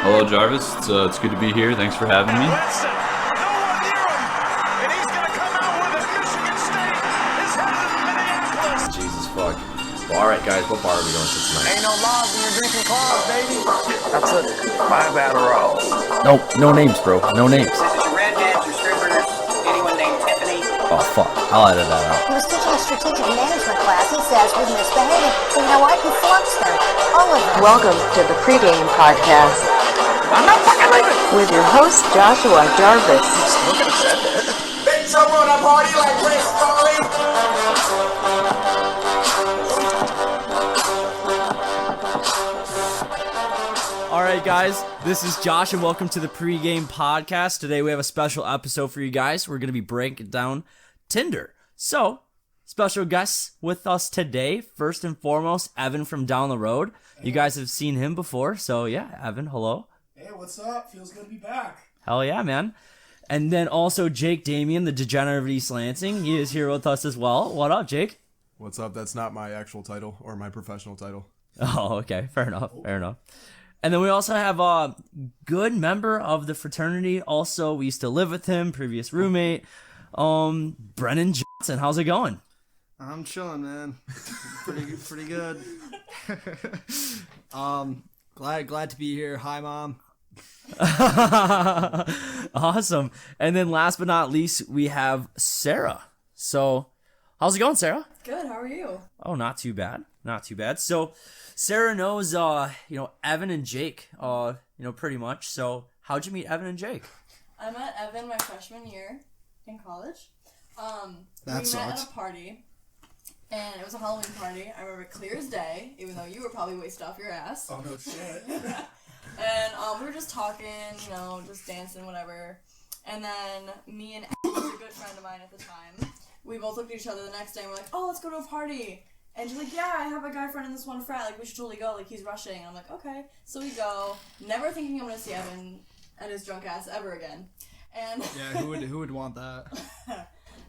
Hello, Jarvis. It's good to be here. Thanks for having me. Listen, no one near him, and he's going to come out with it. Michigan State is headed to Minneapolis. Jesus fuck. Well, all right, guys, what bar are we going to tonight? Ain't no laws when you're drinking claws, baby. That's it. 5 Adderall. Nope, no names, bro. No names. This is your redheads, your strippers, anyone named Tiffany. Oh, fuck. I'll edit that out. He was teaching a strategic management class, he says, with misbehaving. So you know what? He flunks them. All of them. Welcome to the Pregame podcast I'm not fucking leaving. with your host Joshua Jarvis. Big trouble on a party like Rick Starling. All right, guys, this is Josh, and welcome to the Pregame podcast. Today we have a special episode for you guys. We're going to be breaking down Tinder. So, special guests with us today. First and foremost, Evan from down the road. You guys have seen him before, so yeah, Evan, hello. Hey, what's up? Feels good to be back. Hell yeah, man. And then also Jake Damien, the degenerate of East Lansing. He is here with us as well. What up, Jake? What's up? That's not my actual title or my professional title. Oh, okay. Fair enough. And then we also have a good member of the fraternity. Also, we used to live with him, previous roommate, Brennen Johnson. How's it going? I'm chilling, man. pretty good. Glad to be here. Hi, Mom. Awesome. And then last but not least, we have Sarah. So, how's it going, Sarah? Good, how are you? Oh, not too bad. So, Sarah knows, Evan and Jake, pretty much. So, how'd you meet Evan and Jake? I met Evan my freshman year in college. We met at a party, and it was a Halloween party. I remember it clear as day, even though you were probably wasted off your ass. Oh, no shit. And we were just talking, just dancing, whatever. And then me and Evan, who's a good friend of mine at the time, we both looked at each other the next day and we're like, oh, let's go to a party. And she's like, yeah, I have a guy friend in this one frat, like, we should totally go, like, he's rushing. And I'm like, okay. So we go, never thinking I'm gonna see Evan and his drunk ass ever again. And Yeah, who would want that?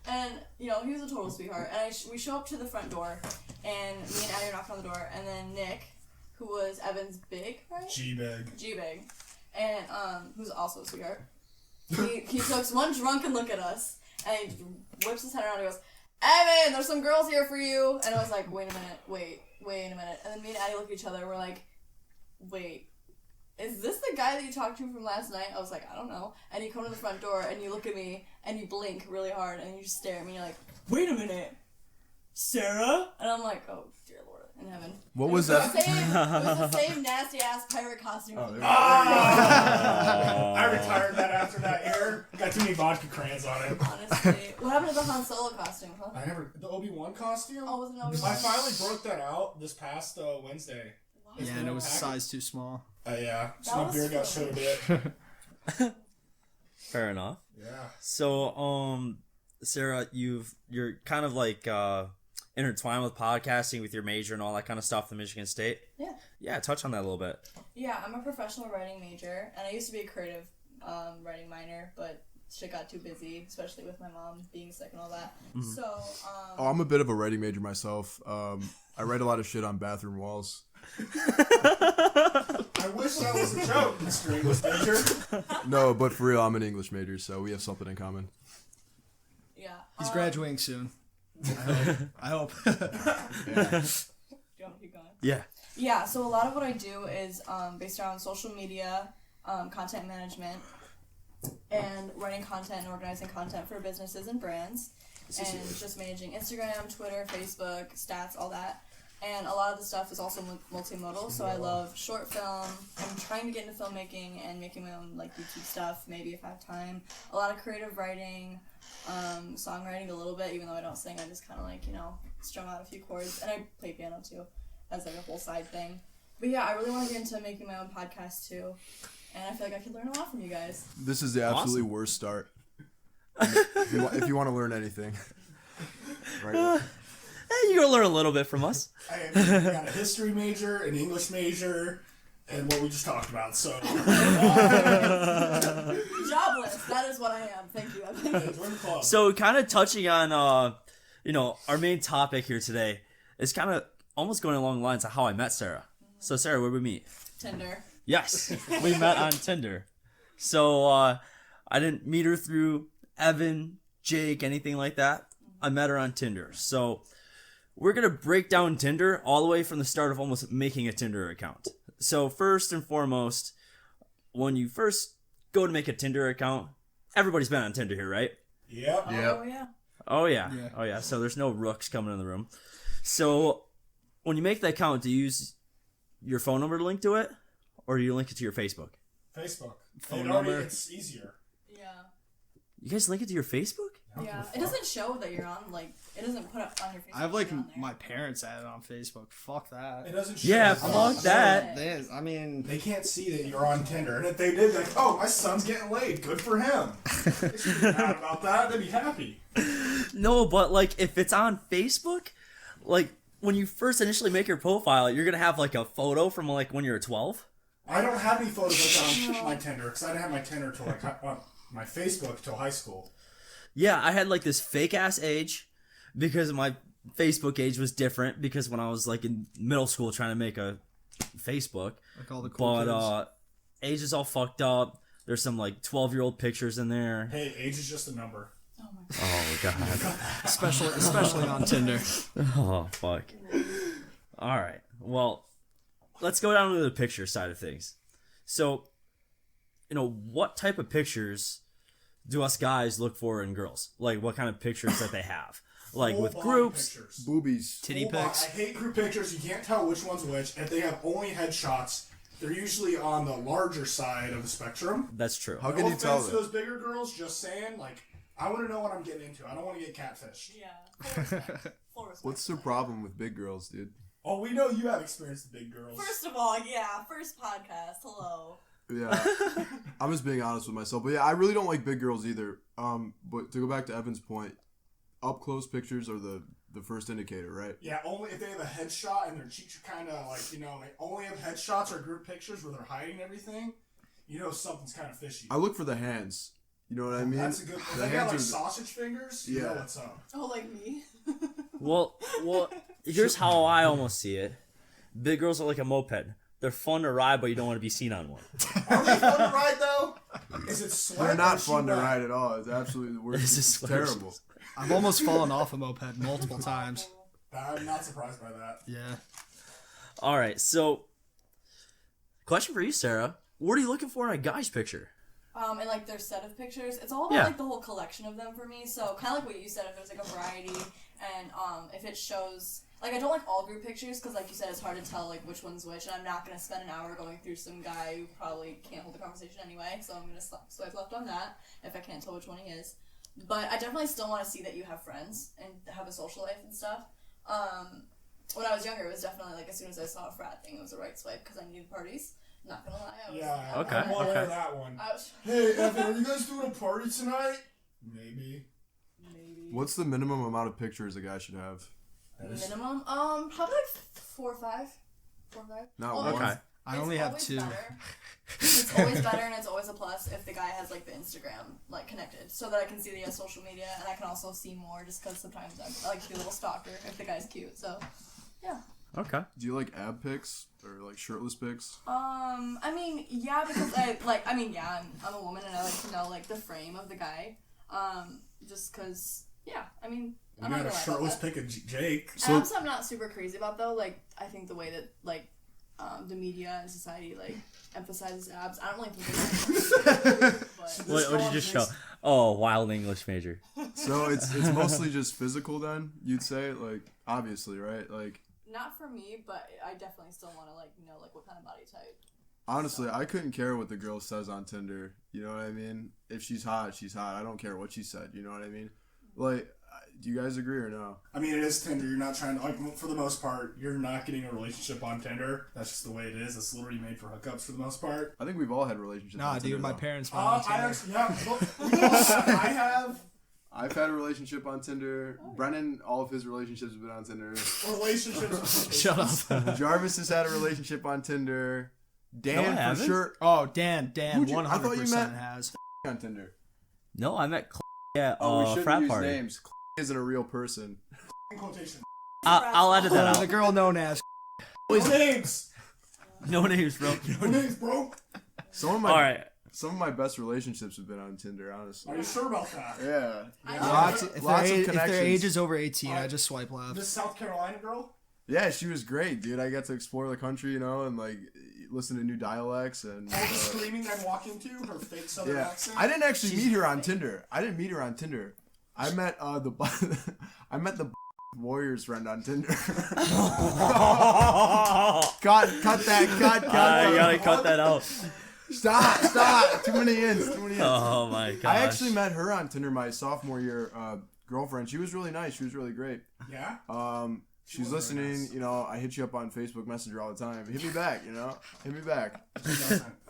and, he was a total sweetheart. And we show up to the front door, and me and Addie are knocking on the door, and then Nick, who was Evan's big, right? G-big. And, who's also a sweetheart. He takes one drunken look at us, and he whips his head around and goes, Evan, there's some girls here for you. And I was like, wait a minute. And then me and Addie look at each other, and we're like, wait, is this the guy that you talked to from last night? I was like, I don't know. And you come to the front door, and you look at me, and you blink really hard, and you just stare at me, and you're like, wait a minute, Sarah? And I'm like, oh, dear Lord in heaven. What was that? It was the same nasty-ass pirate costume. I retired that after that year. Got too many vodka crayons on it. Honestly. What happened to the Han Solo costume, huh? The Obi-Wan costume? Oh, wasn't Obi-Wan? I finally broke that out this past Wednesday. Yeah, and it was size too small. Yeah. So That my was beard got funny. showed it. Fair enough. Yeah. So, Sarah, you're kind of like intertwined with podcasting with your major and all that kind of stuff in Michigan State. Yeah. Yeah, touch on that a little bit. Yeah, I'm a professional writing major, and I used to be a creative writing minor, but shit got too busy, especially with my mom being sick and all that. Mm-hmm. So, Oh, I'm a bit of a writing major myself. I write a lot of shit on bathroom walls. I wish that was a joke, Mr. English major. No, but for real, I'm an English major, so we have something in common. yeah. He's graduating soon. I hope. Do you want to keep going? Yeah. Yeah, so a lot of what I do is based around social media, content management, and writing content and organizing content for businesses and brands, and just managing Instagram, Twitter, Facebook, stats, all that. And a lot of the stuff is also multimodal, so I love short film. I'm trying to get into filmmaking and making my own YouTube stuff, maybe if I have time. A lot of creative writing, songwriting a little bit, even though I don't sing, I just kind of strum out a few chords. And I play piano too, as a whole side thing. But yeah, I really want to get into making my own podcast too. And I feel like I could learn a lot from you guys. This is the absolutely worst start. if you want to learn anything. Right? You're going to learn a little bit from us. I got a history major, an English major, and what we just talked about, so. Jobless, that is what I am. Thank you, Evan. Join the club. So kind of touching on, our main topic here today is kind of almost going along the lines of how I met Sarah. So Sarah, where did we meet? Tinder. Yes, we met on Tinder. So I didn't meet her through Evan, Jake, anything like that. I met her on Tinder. So we're going to break down Tinder all the way from the start of almost making a Tinder account. So first and foremost, when you first go to make a Tinder account, everybody's been on Tinder here, right? Yep. Oh, yeah. Oh, yeah. So there's no rooks coming in the room. So when you make the account, do you use your phone number to link to it? Or do you link it to your Facebook? Facebook. Phone number. It's easier. Yeah. You guys link it to your Facebook? Yeah. It doesn't show that you're on, like, it doesn't put up on your Facebook. I have like you're on there. my parents added on Facebook. Fuck that. It doesn't show. Yeah, fuck that. I mean, They can't see that you're on Tinder, and if they did, like, oh, my son's getting laid. Good for him. They should be mad about that. They'd be happy. No, but like if it's on Facebook, like when you first initially make your profile, you're gonna have like a photo from like when you're 12. I don't have any photos like that on my Tinder, because I didn't have my Tinder till like my Facebook till high school. Yeah, I had like this fake ass age because my Facebook age was different because when I was like in middle school trying to make a Facebook, like all the cool kids. Age is all fucked up. There's some like 12-year-old pictures in there. Hey, age is just a number. Oh god. especially on Tinder. Oh fuck. All right. Well, let's go down to the picture side of things. So, what type of pictures do us guys look for in girls? Like, what kind of pictures that they have? Like, with groups? Pictures. Boobies. Titty Full pics. I hate group pictures. You can't tell which one's which. If they have only headshots, they're usually on the larger side of the spectrum. That's true. How can you tell offense to that? those bigger girls, just saying, like, I want to know what I'm getting into. I don't want to get catfished. Yeah. Full respect. Full respect. What's the problem with big girls, dude? Oh, we know you have experience with big girls. First of all, yeah, first podcast. Hello. Yeah, I'm just being honest with myself. But yeah, I really don't like big girls either. But to go back to Evan's point, up close pictures are the first indicator, right? Yeah, only if they have a headshot and their cheeks are kind of like, they only have headshots or group pictures where they're hiding everything, something's kind of fishy. I look for the hands. You know what I mean? That's a good If The they got hands like are sausage fingers, you know Yeah. what's up. Oh, like me? Well, here's how I almost see it. Big girls are like a moped. They're fun to ride, but you don't want to be seen on one. Are they fun to ride, though? Is it sweat? They're or not is she fun to wet? ride at all. It's absolutely the worst. This is It's terrible. I've almost fallen off a moped multiple times. I'm not surprised by that. Yeah. All right, so question for you, Sarah. What are you looking for in a guy's picture? And like their set of pictures, it's all about Yeah. like the whole collection of them for me. So kind of like what you said, if there's like a variety, and if it shows, like I don't like all group pictures because like you said, it's hard to tell like which one's which, and I'm not gonna spend an hour going through some guy who probably can't hold the conversation anyway. So I'm gonna swipe left on that if I can't tell which one he is. But I definitely still want to see that you have friends and have a social life and stuff. When I was younger, it was definitely like as soon as I saw a frat thing, it was the right swipe because I needed parties. Not gonna lie. I was, Yeah, Okay, I'm all okay. over that one. I was, Hey, Evan, are you guys doing a party tonight? Maybe. What's the minimum amount of pictures a guy should have? minimum? Probably like 4 or 5. 4 or 5. Not Well, one. Okay. I it's only have always 2. better. It's always better, and it's always a plus if the guy has like the Instagram like connected, so that I can see that he has social media, and I can also see more just because sometimes I like to be a little stalker if the guy's cute. So, yeah. Okay. Do you like ab pics or like shirtless pics? I mean, yeah, because I'm a woman and I like to know like the frame of the guy. Just because, yeah, I mean, You I'm not got a gonna lie about shirtless that. pic of Jake. And also, I'm not super crazy about though. Like, I think the way that like the media and society like emphasizes abs, I don't really think it's What did you just show? Oh, wild English major. So it's mostly just physical then, you'd say? Like, obviously, right? Like, not for me, but I definitely still want to like know like what kind of body type. honestly, I couldn't care what the girl says on Tinder. You know what I mean? If she's hot, she's hot. I don't care what she said. You know what I mean? Like, do you guys agree or no? I mean, it is Tinder. You're not trying to, like, for the most part, you're not getting a relationship on Tinder. That's just the way it is. It's literally made for hookups for the most part. I think we've all had relationships Nah, on Tinder, dude, my though. parents went on I Tinder. actually have. I have I've had a relationship on Tinder. Brennan, all of his relationships have been on Tinder. relationships. Shut up. Jarvis has had a relationship on Tinder. Dan, No, I for haven't. sure, Oh, Dan, Who'd you- I 100% thought you meant- has. on Tinder. No, I met at Oh, we shouldn't frat use party. names. Isn't a real person. Quotation. I'll edit that The out. girl known as. No names. No names, bro. No names, bro. Some of my All right. Some of my best relationships have been on Tinder, honestly. Are you sure about that? Yeah. Lots of connections. If their age is over 18, I just swipe left. This South Carolina girl? Yeah, she was great, dude. I got to explore the country, you know, and like listen to new dialects and. All the screaming I'm walking to, her fake Southern accent. I didn't actually meet her on Tinder. I met I met the Warriors friend on Tinder. cut that. I gotta cut that out. Stop. Too many ins. Oh my god. I actually met her on Tinder my sophomore year girlfriend. She was really nice. She was really great. Yeah? She's listening, nice. You know, I hit you up on Facebook Messenger all the time. Hit me back, you know? Hit me back.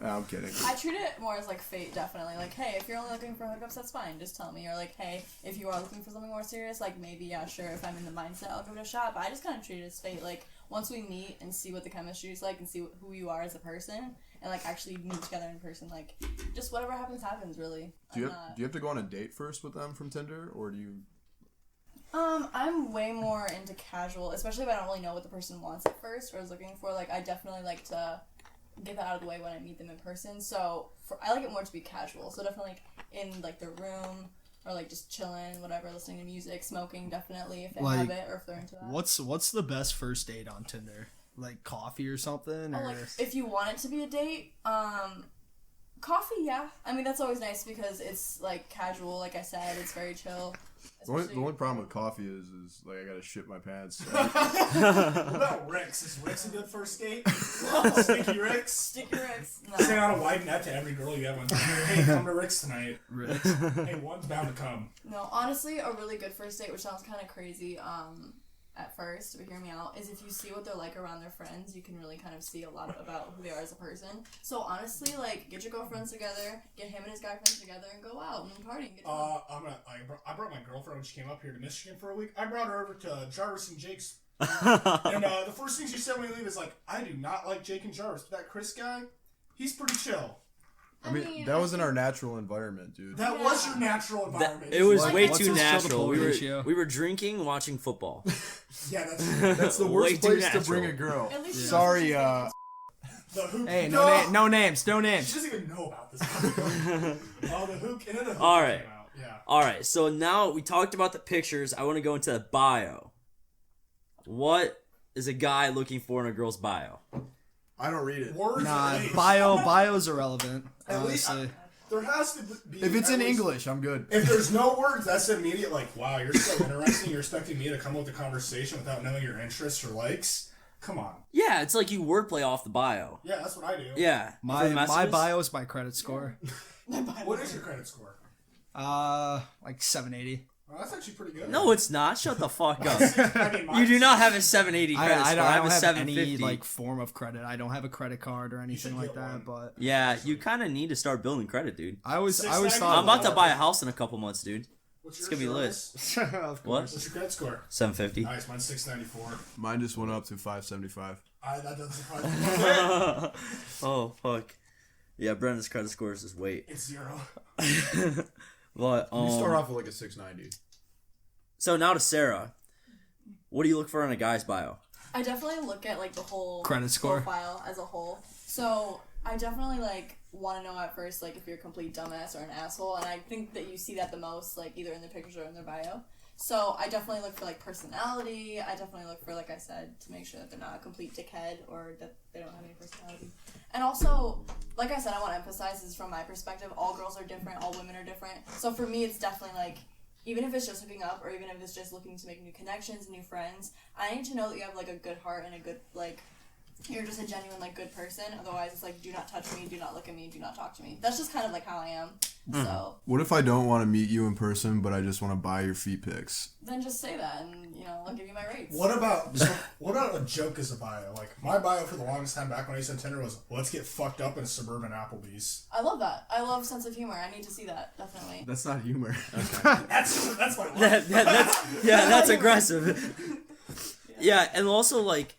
No, I'm kidding. I treat it more as like fate, definitely. Like, hey, if you're only looking for hookups, that's fine. Just tell me. Or like, hey, if you are looking for something more serious, like maybe, yeah, sure, if I'm in the mindset, I'll give it a shot. But I just kind of treat it as fate. Like, once we meet and see what the chemistry is like and see who you are as a person and like actually meet together in person, like, just whatever happens, really. Do you have to go on a date first with them from Tinder, or do you... I'm way more into casual, especially if I don't really know what the person wants at first or is looking for. Like, I definitely like to get that out of the way when I meet them in person. So, I like it more to be casual. So, definitely, like, in, like, their room or, like, just chilling, whatever, listening to music, smoking, definitely, if they have it or if they're into that. What's the best first date on Tinder? Like, coffee or something? Or, like, if you want it to be a date, coffee, yeah. I mean, that's always nice because it's, like, casual, like I said. It's very chill. The only problem with coffee is like I gotta shit my pants. What about Rick's? Is Rick's a good first date? Sticky Rick's? Sticky Rick's. No. Send out a wide net to every girl you have on Tinder. Hey, come to Rick's tonight. Rick's. Hey, one's bound to come. No, honestly, a really good first date, which sounds kind of crazy at first, but hear me out, is if you see what they're like around their friends, you can really kind of see a lot about who they are as a person. So honestly, like, get your girlfriends together, get him and his guy friends together, and go out and party and get I brought my girlfriend when she came up here to Michigan for a week. I brought her over to Jarvis and Jake's. And the first thing she said when we leave is like, I do not like Jake and Jarvis, but that Chris guy, he's pretty chill. I mean, that wasn't our natural environment, dude. That was your natural environment. It was way too natural. We were drinking, watching football. Yeah, that's the worst place to bring a girl. Sorry, Hey, no names. She doesn't even know about this. The hook, and then the hook All right. came out. Yeah. All right, so now we talked about the pictures. I want to go into the bio. What is a guy looking for in a girl's bio? I don't read it. Words bio's irrelevant. At least there has to be. If it's in English, I'm good. If there's no words, that's immediate. Like, wow, you're so interesting. You're expecting me to come up with a conversation without knowing your interests or likes. Come on. Yeah, it's like you wordplay off the bio. Yeah, that's what I do. Yeah, my bio is my credit score. What is your credit score? Like 780. Well, that's actually pretty good. No, it's not. Shut the fuck up. You do not have a 780 credit score. I have a 750. Any like form of credit. I don't have a credit card or anything like that. But yeah, you kind of need to start building credit, dude. I always thought I'm about to buy a house in a couple months, dude. It's gonna be lit. Of course. What? What's your credit score? 750. Nice, mine's 694. Mine just went up to 575. That doesn't surprise me. Oh fuck. Yeah, Brennan's credit score is just wait. It's 0. But you start off with like a 690. So now to Sarah. What do you look for in a guy's bio? I definitely look at like the whole credit score profile as a whole. So I definitely like want to know at first like if you're a complete dumbass or an asshole, and I think that you see that the most like either in their pictures or in their bio. So I definitely look for like personality. I definitely look for, like I said, to make sure that they're not a complete dickhead or that they don't have any personality. And also, like I said, I want to emphasize this from my perspective. All girls are different. All women are different. So for me, it's definitely like, even if it's just hooking up or even if it's just looking to make new connections, new friends, I need to know that you have like a good heart and a good like, you're just a genuine like good person. Otherwise, it's like, do not touch me, do not look at me, do not talk to me. That's just kind of like how I am. So what if I don't want to meet you in person, but I just want to buy your feet pics? then just say that, and I'll give you my rates. What about a joke as a bio? Like, my bio for the longest time back when I used to Tinder was, let's get fucked up in a suburban Applebee's. I love that. I love sense of humor. I need to see that, definitely. That's not humor. That's my life. That's aggressive. Yeah, and also like,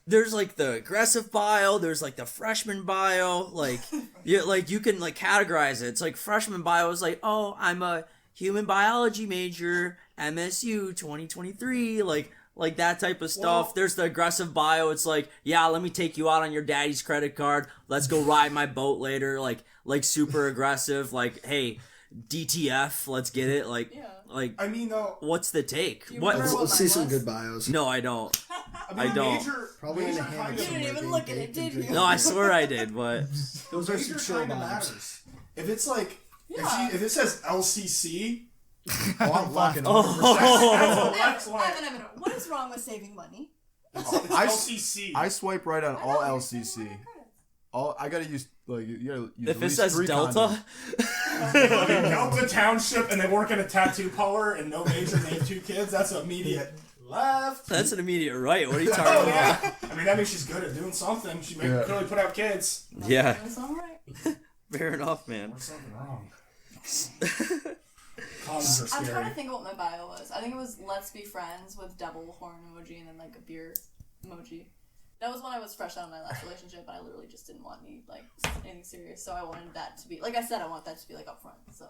there's like the aggressive bio, there's like the freshman bio, like you can like categorize it. It's like freshman bio is like, oh, I'm a human biology major, MSU 2023, like like that type of stuff. Well, There's the aggressive bio. It's like, yeah, let me take you out on your daddy's credit card. Let's go ride my boat later. Like super aggressive. Like, hey, DTF, let's get it. Like, I mean, though, what's the take? What? Let's see some good bios. No, I don't. I don't. Probably in the hand. You didn't even look at it, did you? No, I swear I did, but Those are some Major chill kinda vibes. matters. If it's like, Yeah. if it says LCC, I'm fucking Evan, what is wrong with saving money? LCC. I swipe right on all LCC. I gotta use like you gotta use if at it least says 3 Delta, Fucking Delta Township and they work in a tattoo parlor and no major named 2 kids, that's immediate left. that's an immediate right. What are you talking Oh, about? yeah. I mean, that means she's good at doing something. She may clearly put out kids. Yeah. It's alright. Fair enough, man. There's something wrong. Condoms are I'm trying scary. to think of what my bio was. I think it was let's be friends with double horn emoji and then like a beer emoji. That was when I was fresh out of my last relationship and I literally just didn't want anything serious. So I wanted that to be, like I said, I want that to be like upfront. So,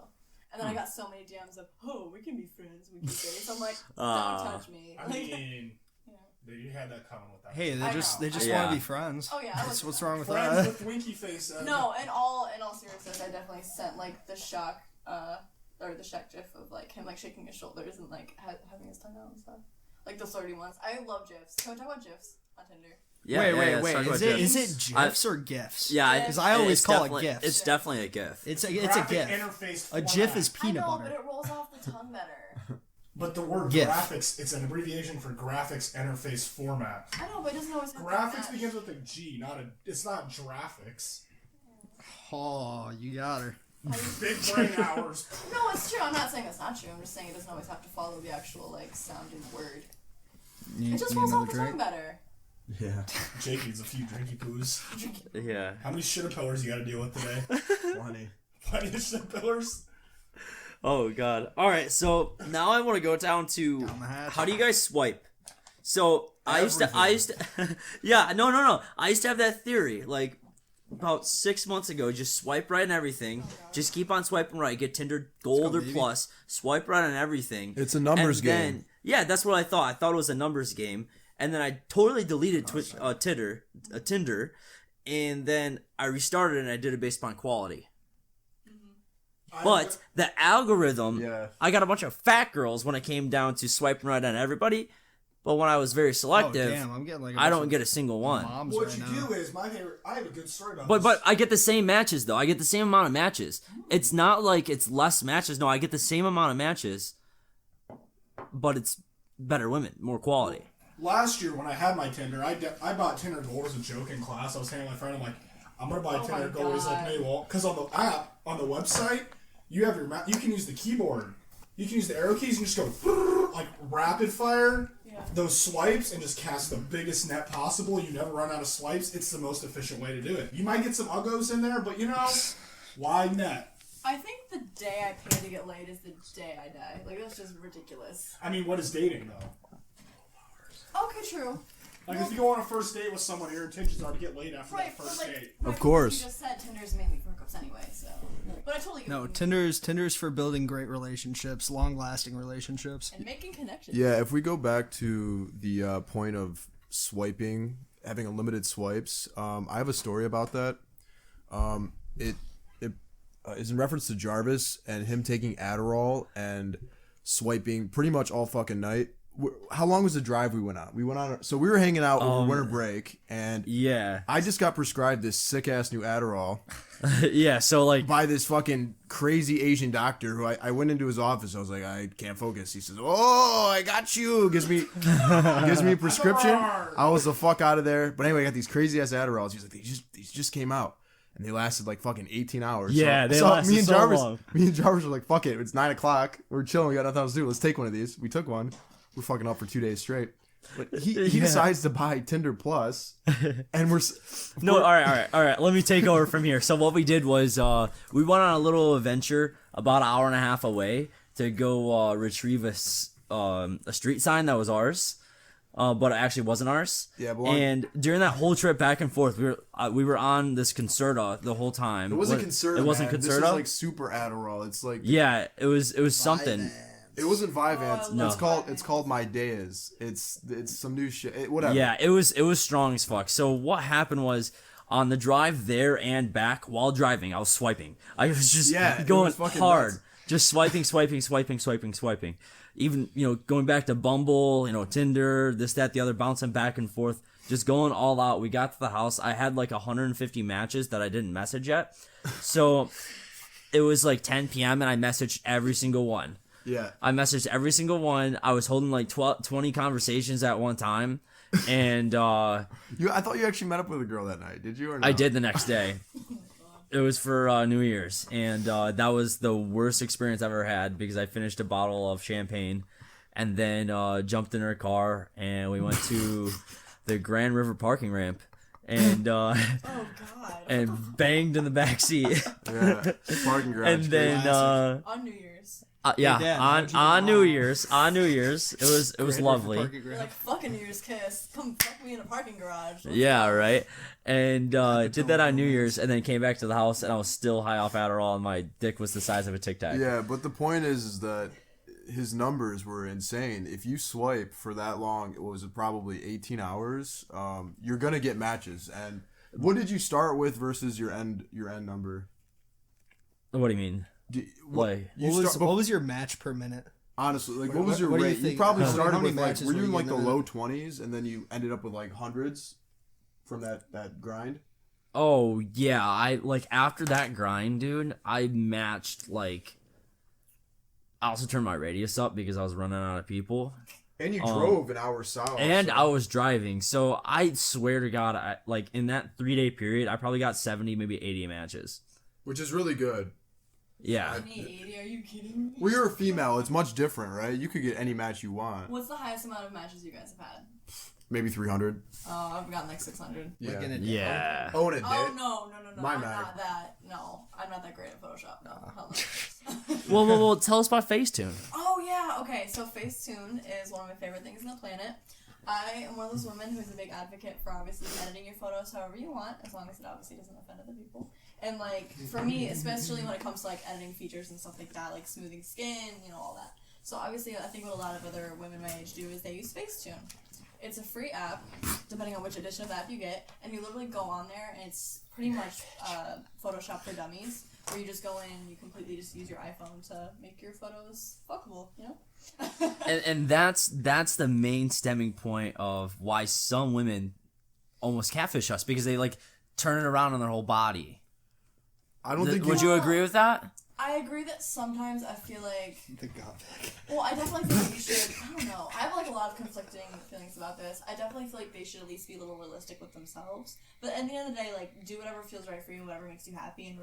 and then I got so many DMs of, oh, we can be friends, we can be serious. I'm like, don't touch me. I mean, you had that coming with that. Hey, they just Yeah. want to be friends. Oh yeah, What's wrong with Friends that? with winky face. No, in all seriousness, I definitely sent like the shock, or the shock gif of like him like shaking his shoulders and like having his tongue out and stuff. Like the flirty ones. I love gifs. Can we talk about gifs on Tinder? Yeah, wait. let's talk about Is GIFs. it GIFs or GIFs? Yeah, because I always it's call it definitely- GIFs. It's definitely a GIF. It's a Graphic GIF. interface A GIF format. is peanut I know, butter. but it rolls off the tongue better. But the word GIF. graphics, it's an abbreviation for graphics interface format. I know, but it doesn't always have Graphics that. begins with a G, it's not graphics. Oh, you got her. Big brain hours. No, it's true. I'm not saying it's not true. I'm just saying it doesn't always have to follow the actual like sounding word. It just rolls off the tongue better. Yeah. Jake needs a few drinky poos. Yeah. How many shit pillars you gotta deal with today? 20. Plenty of shit pillars. Oh god. All right. So now I want to go down to Down the hatch. how do you guys swipe? So I used to, yeah, no. I used to have that theory, like about 6 months ago. Just swipe right on everything. Just keep on swiping right. Get Tinder Gold or baby. Plus. Swipe right on everything. It's a numbers And then- game. Yeah, that's what I thought. I thought it was a numbers game, and then I totally deleted Tinder, and then I restarted and I did it based upon quality. But the algorithm, Yeah. I got a bunch of fat girls when it came down to swiping right on everybody. But when I was very selective, Oh, damn, I'm getting like I don't get a single one. moms What right you now. do is, my favorite, I have a good story about But this. I get the same matches though. I get the same amount of matches. It's not like it's less matches. No, I get the same amount of matches, but it's better women, more quality. Last year when I had my Tinder, I bought Tinder Gold as a joke in class. I was telling my friend, I'm like, I'm gonna buy Tinder my Gold. He's like, God. no, you won't. Because on the app, on the website, you have you can use the keyboard. You can use the arrow keys and just go like rapid fire those swipes and just cast the biggest net possible. You never run out of swipes. It's the most efficient way to do it. You might get some uggos in there, but you know, why net? I think the day I pay to get laid is the day I die. Like that's just ridiculous. I mean, what is dating though? Okay, true. Like if you go on a first date with someone, your intentions are to get laid after Right, that first but like, date. Of course. You just said Tinder's mainly for hookups anyway, so. But I totally get No, what you mean. Tinder's for building great relationships, long-lasting relationships. And making connections. Yeah, if we go back to the point of swiping, having unlimited swipes, I have a story about that. It is in reference to Jarvis and him taking Adderall and swiping pretty much all fucking night. How long was the drive we went on? So we were hanging out over winter break, and Yeah. I just got prescribed this sick ass new Adderall Yeah, so like by this fucking crazy Asian doctor who I went into his office. I was like, I can't focus. He says, "Oh, I got you." Gives me a prescription. I was the fuck out of there. But anyway, I got these crazy ass Adderalls. He's like, these just came out. And they lasted like fucking 18 hours. Yeah, they lasted me and so Jarvis, long. Me and Jarvis were like, fuck it. It's 9:00. We're chilling. We got nothing else to do. Let's take one of these. We took one. We're fucking up for 2 days straight. But he decides to buy Tinder Plus, and we're No, all right. Let me take over from here. So what we did was we went on a little adventure about an hour and a half away to go retrieve a street sign that was ours, but it actually wasn't ours. Yeah, but and during that whole trip back and forth, we were on this Concerta the whole time. It wasn't Concerta. It wasn't man. Concerta. This is like super Adderall. It's like Yeah, it was something. It wasn't Vyvanse. No. It's called My Days. It's some new shit. Whatever. Yeah, it was strong as fuck. So what happened was on the drive there and back while driving, I was swiping. I was just going hard, nuts. just swiping. Even going back to Bumble, Tinder, this, that, the other, bouncing back and forth, just going all out. We got to the house. I had like 150 matches that I didn't message yet, so it was like 10 p.m. and I messaged every single one. Yeah. I messaged every single one. I was holding like 20 conversations at one time. And I thought you actually met up with a girl that night. Did you or no? I did the next day. It was for New Year's. And that was the worst experience I've ever had because I finished a bottle of champagne and then jumped in her car and we went to the Grand River parking ramp. And oh god! And banged in the back seat. Yeah, parking garage. And then on New Year's. On New Year's, it was lovely. You're like, fuck a New Year's kiss. Come fuck me in a parking garage. Yeah, right. And did that on New Year's, and then came back to the house, and I was still high off Adderall, and my dick was the size of a Tic Tac. Yeah, but the point is that his numbers were insane. If you swipe for that long, it was probably 18 hours. You're gonna get matches. And what did you start with versus your end number? What do you mean? What was your match per minute? Honestly, like what was your rate? You probably started with like, were you in like the low 20s and then you ended up with like hundreds from that grind? Oh yeah, I like after that grind, dude, I matched like. I also turned my radius up because I was running out of people. And you drove an hour south. And I was driving, so I swear to God, like in that 3-day period, I probably got 70, maybe 80 matches, which is really good. Yeah. 80? Are you kidding me? Well, you're a female. It's much different, right? You could get any match you want. What's the highest amount of matches you guys have had? Maybe 300. Oh, I've gotten like 600. Yeah. Like in a day. Yeah. Oh, in a day? Oh, no. My I'm bad. not that. No, I'm not that great at Photoshop. No. Hell Well, no. well, tell us about Facetune. Oh, yeah. Okay, so Facetune is one of my favorite things on the planet. I am one of those women who's a big advocate for obviously editing your photos however you want, as long as it obviously doesn't offend other people. And like for me, especially when it comes to like editing features and stuff like that, like smoothing skin, all that. So obviously, I think what a lot of other women my age do is they use Facetune. It's a free app, depending on which edition of the app you get, and you literally go on there, and it's pretty much Photoshop for dummies, where you just go in and you completely just use your iPhone to make your photos fuckable, and that's the main stemming point of why some women almost catfish us, because they like turn it around on their whole body. I don't think. Would you agree with that? I agree that sometimes I feel like. The godback. Well, I definitely think you should. I don't know. I have like a lot of conflicting feelings about this. I definitely feel like they should at least be a little realistic with themselves. But at the end of the day, like, do whatever feels right for you, whatever makes you happy. And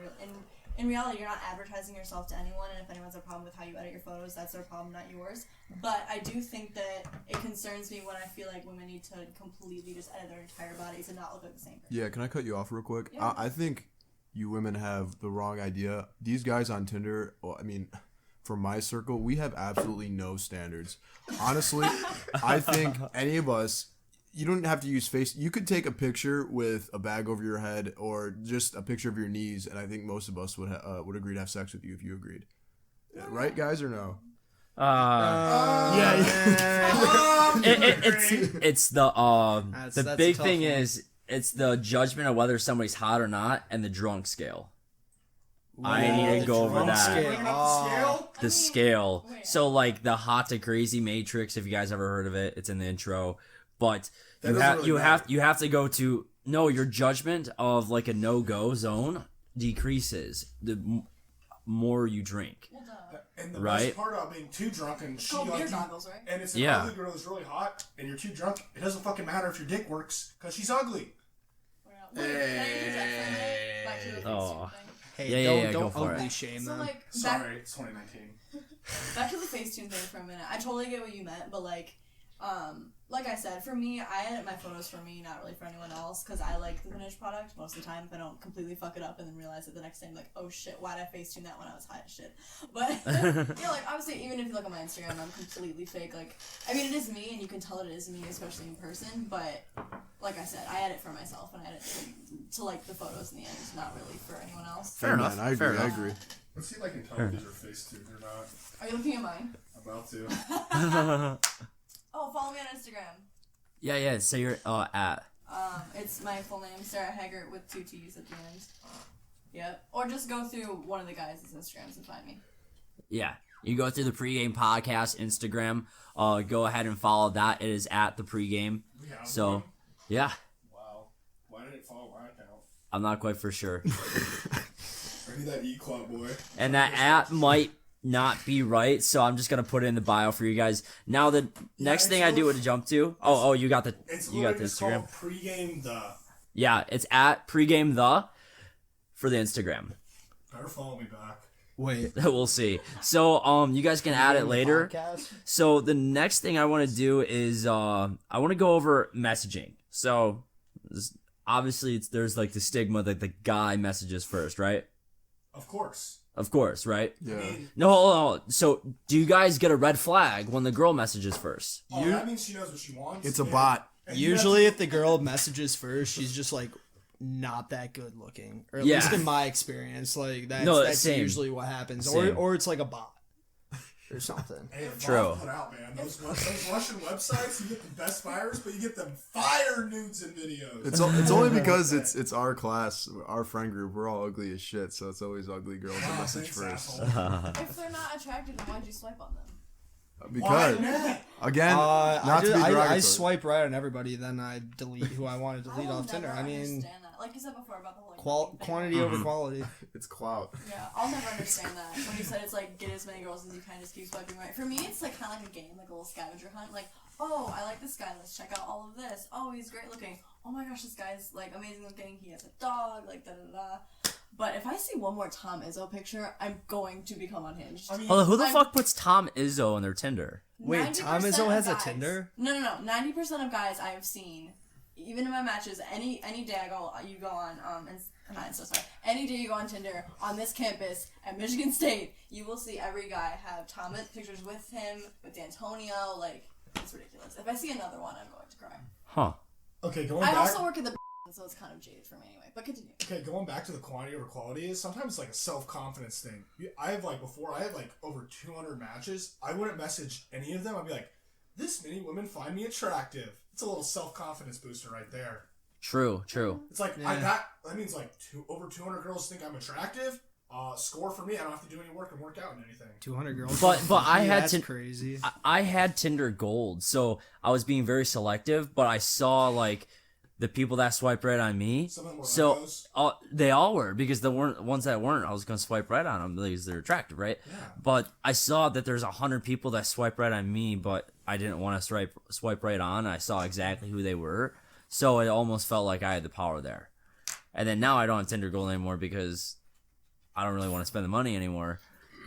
in reality, you're not advertising yourself to anyone. And if anyone's a problem with how you edit your photos, that's their problem, not yours. But I do think that it concerns me when I feel like women need to completely just edit their entire bodies and not look like the same person. Yeah, can I cut you off real quick? Yeah. I think you women have the wrong idea. These guys on Tinder, well, I mean, from my circle, we have absolutely no standards. Honestly, I think any of us, you don't have to use face. You could take a picture with a bag over your head or just a picture of your knees, and I think most of us would agree to have sex with you if you agreed. Right, guys, or no? It's the big thing is it's the judgment of whether somebody's hot or not and the drunk scale. I need to go over that. The scale. So like the hot to crazy matrix, if you guys ever heard of it, it's in the intro. But you have to go to your judgment of like a no-go zone decreases the more you drink. And the best part about being too drunk and she beer goggles, right? And it's an ugly girl that's really hot and you're too drunk, it doesn't fucking matter if your dick works because she's ugly. Wait, can I use that for a minute? Back to the Facetune thing. Hey, don't go for ugly it. shame So them. like, Sorry, it's 2019. Back to the Facetune thing for a minute. I totally get what you meant, but like, Like I said, for me, I edit my photos for me, not really for anyone else, because I like the finished product most of the time. If I don't completely fuck it up and then realize it the next day, I'm like, oh shit, why did I Facetune that when I was high as shit? But, you know, like, obviously, even if you look at my Instagram, I'm completely fake. Like, I mean, it is me, and you can tell it is me, especially in person, but, like I said, I edit for myself, and I edit to like, the photos in the end, not really for anyone else. Fair enough. I agree. Let's see if I can tell if these are Facetune or not. Are you looking at mine? About to. Oh, follow me on Instagram. Yeah. Say your at. It's my full name, Sarah Haggart with 2 T's at the end. Yep. Or just go through one of the guys' Instagrams and find me. Yeah. You go through the Pregame Podcast Instagram. Go ahead and follow that. It is at the Pregame. So, yeah. Wow. Why did it follow my account? I'm not quite for sure. Are you that E-Club boy? And that at might not be right, so I'm just gonna put it in the bio for you guys. Now the next thing I do with a jump to. Oh, you got the Instagram. Pregame the. Yeah, it's at Pregame the for the Instagram. Better follow me back. Wait. We'll see. So you guys can add it later. Podcast? So the next thing I want to do is I want to go over messaging. So obviously there's like the stigma that the guy messages first, right? Of course, right? Yeah. No, hold on. So, do you guys get a red flag when the girl messages first? Oh, that means she knows what she wants. It's a bot. Usually, if the girl messages first, she's just like not that good looking, or at least in my experience, like that's same. usually what happens, Same. or it's like a bot or something. Hey, True. Put out, man. Those Russian websites, you get the best buyers, but you get them fire nudes and videos. It's only because it's our class, our friend group. We're all ugly as shit, so it's always ugly girls that message first. If they're not attractive, then why'd you swipe on them? Because again, not to be derogatory. I swipe right on everybody, then I delete who I want to delete off Tinder. I mean, understand that. Like you said before about the whole quantity over quality. It's clout. Yeah, I'll never understand that. When you said it's like get as many girls as you can, just keep swiping right. For me, it's like kind of like a game, like a little scavenger hunt. Like, oh, I like this guy. Let's check out all of this. Oh, he's great looking. Oh my gosh, this guy's like amazing looking. He has a dog. Like da da da. But if I see one more Tom Izzo picture, I'm going to become unhinged. I mean, who the fuck puts Tom Izzo on their Tinder? Wait, Tom Izzo has a Tinder? No. 90% of guys I have seen, even in my matches, any day you go on any day you go on Tinder on this campus at Michigan State, you will see every guy have Tom pictures with him, with D'Antonio. Like, it's ridiculous. If I see another one, I'm going to cry. Huh. Okay, going back. I back. also work at the so it's kind of jaded for me anyway. But continue. Okay, going back to the quantity over quality is sometimes like a self-confidence thing. I have like over 200 matches. I wouldn't message any of them. I'd be like, this many women find me attractive. It's a little self-confidence booster right there. True. It's like that means like over 200 girls think I'm attractive. Score for me. I don't have to do any work and work out and anything. 200 girls. But I had that's crazy. I had Tinder Gold, so I was being very selective. But I saw like the people that swiped right on me. Some of them were so they all were, because the ones that weren't, I was gonna swipe right on them because they're attractive, right? Yeah. But I saw that there's 100 people that swipe right on me, but I didn't want to swipe right on. I saw exactly who they were, so it almost felt like I had the power there. And then now I don't have Tinder Gold anymore because I don't really want to spend the money anymore.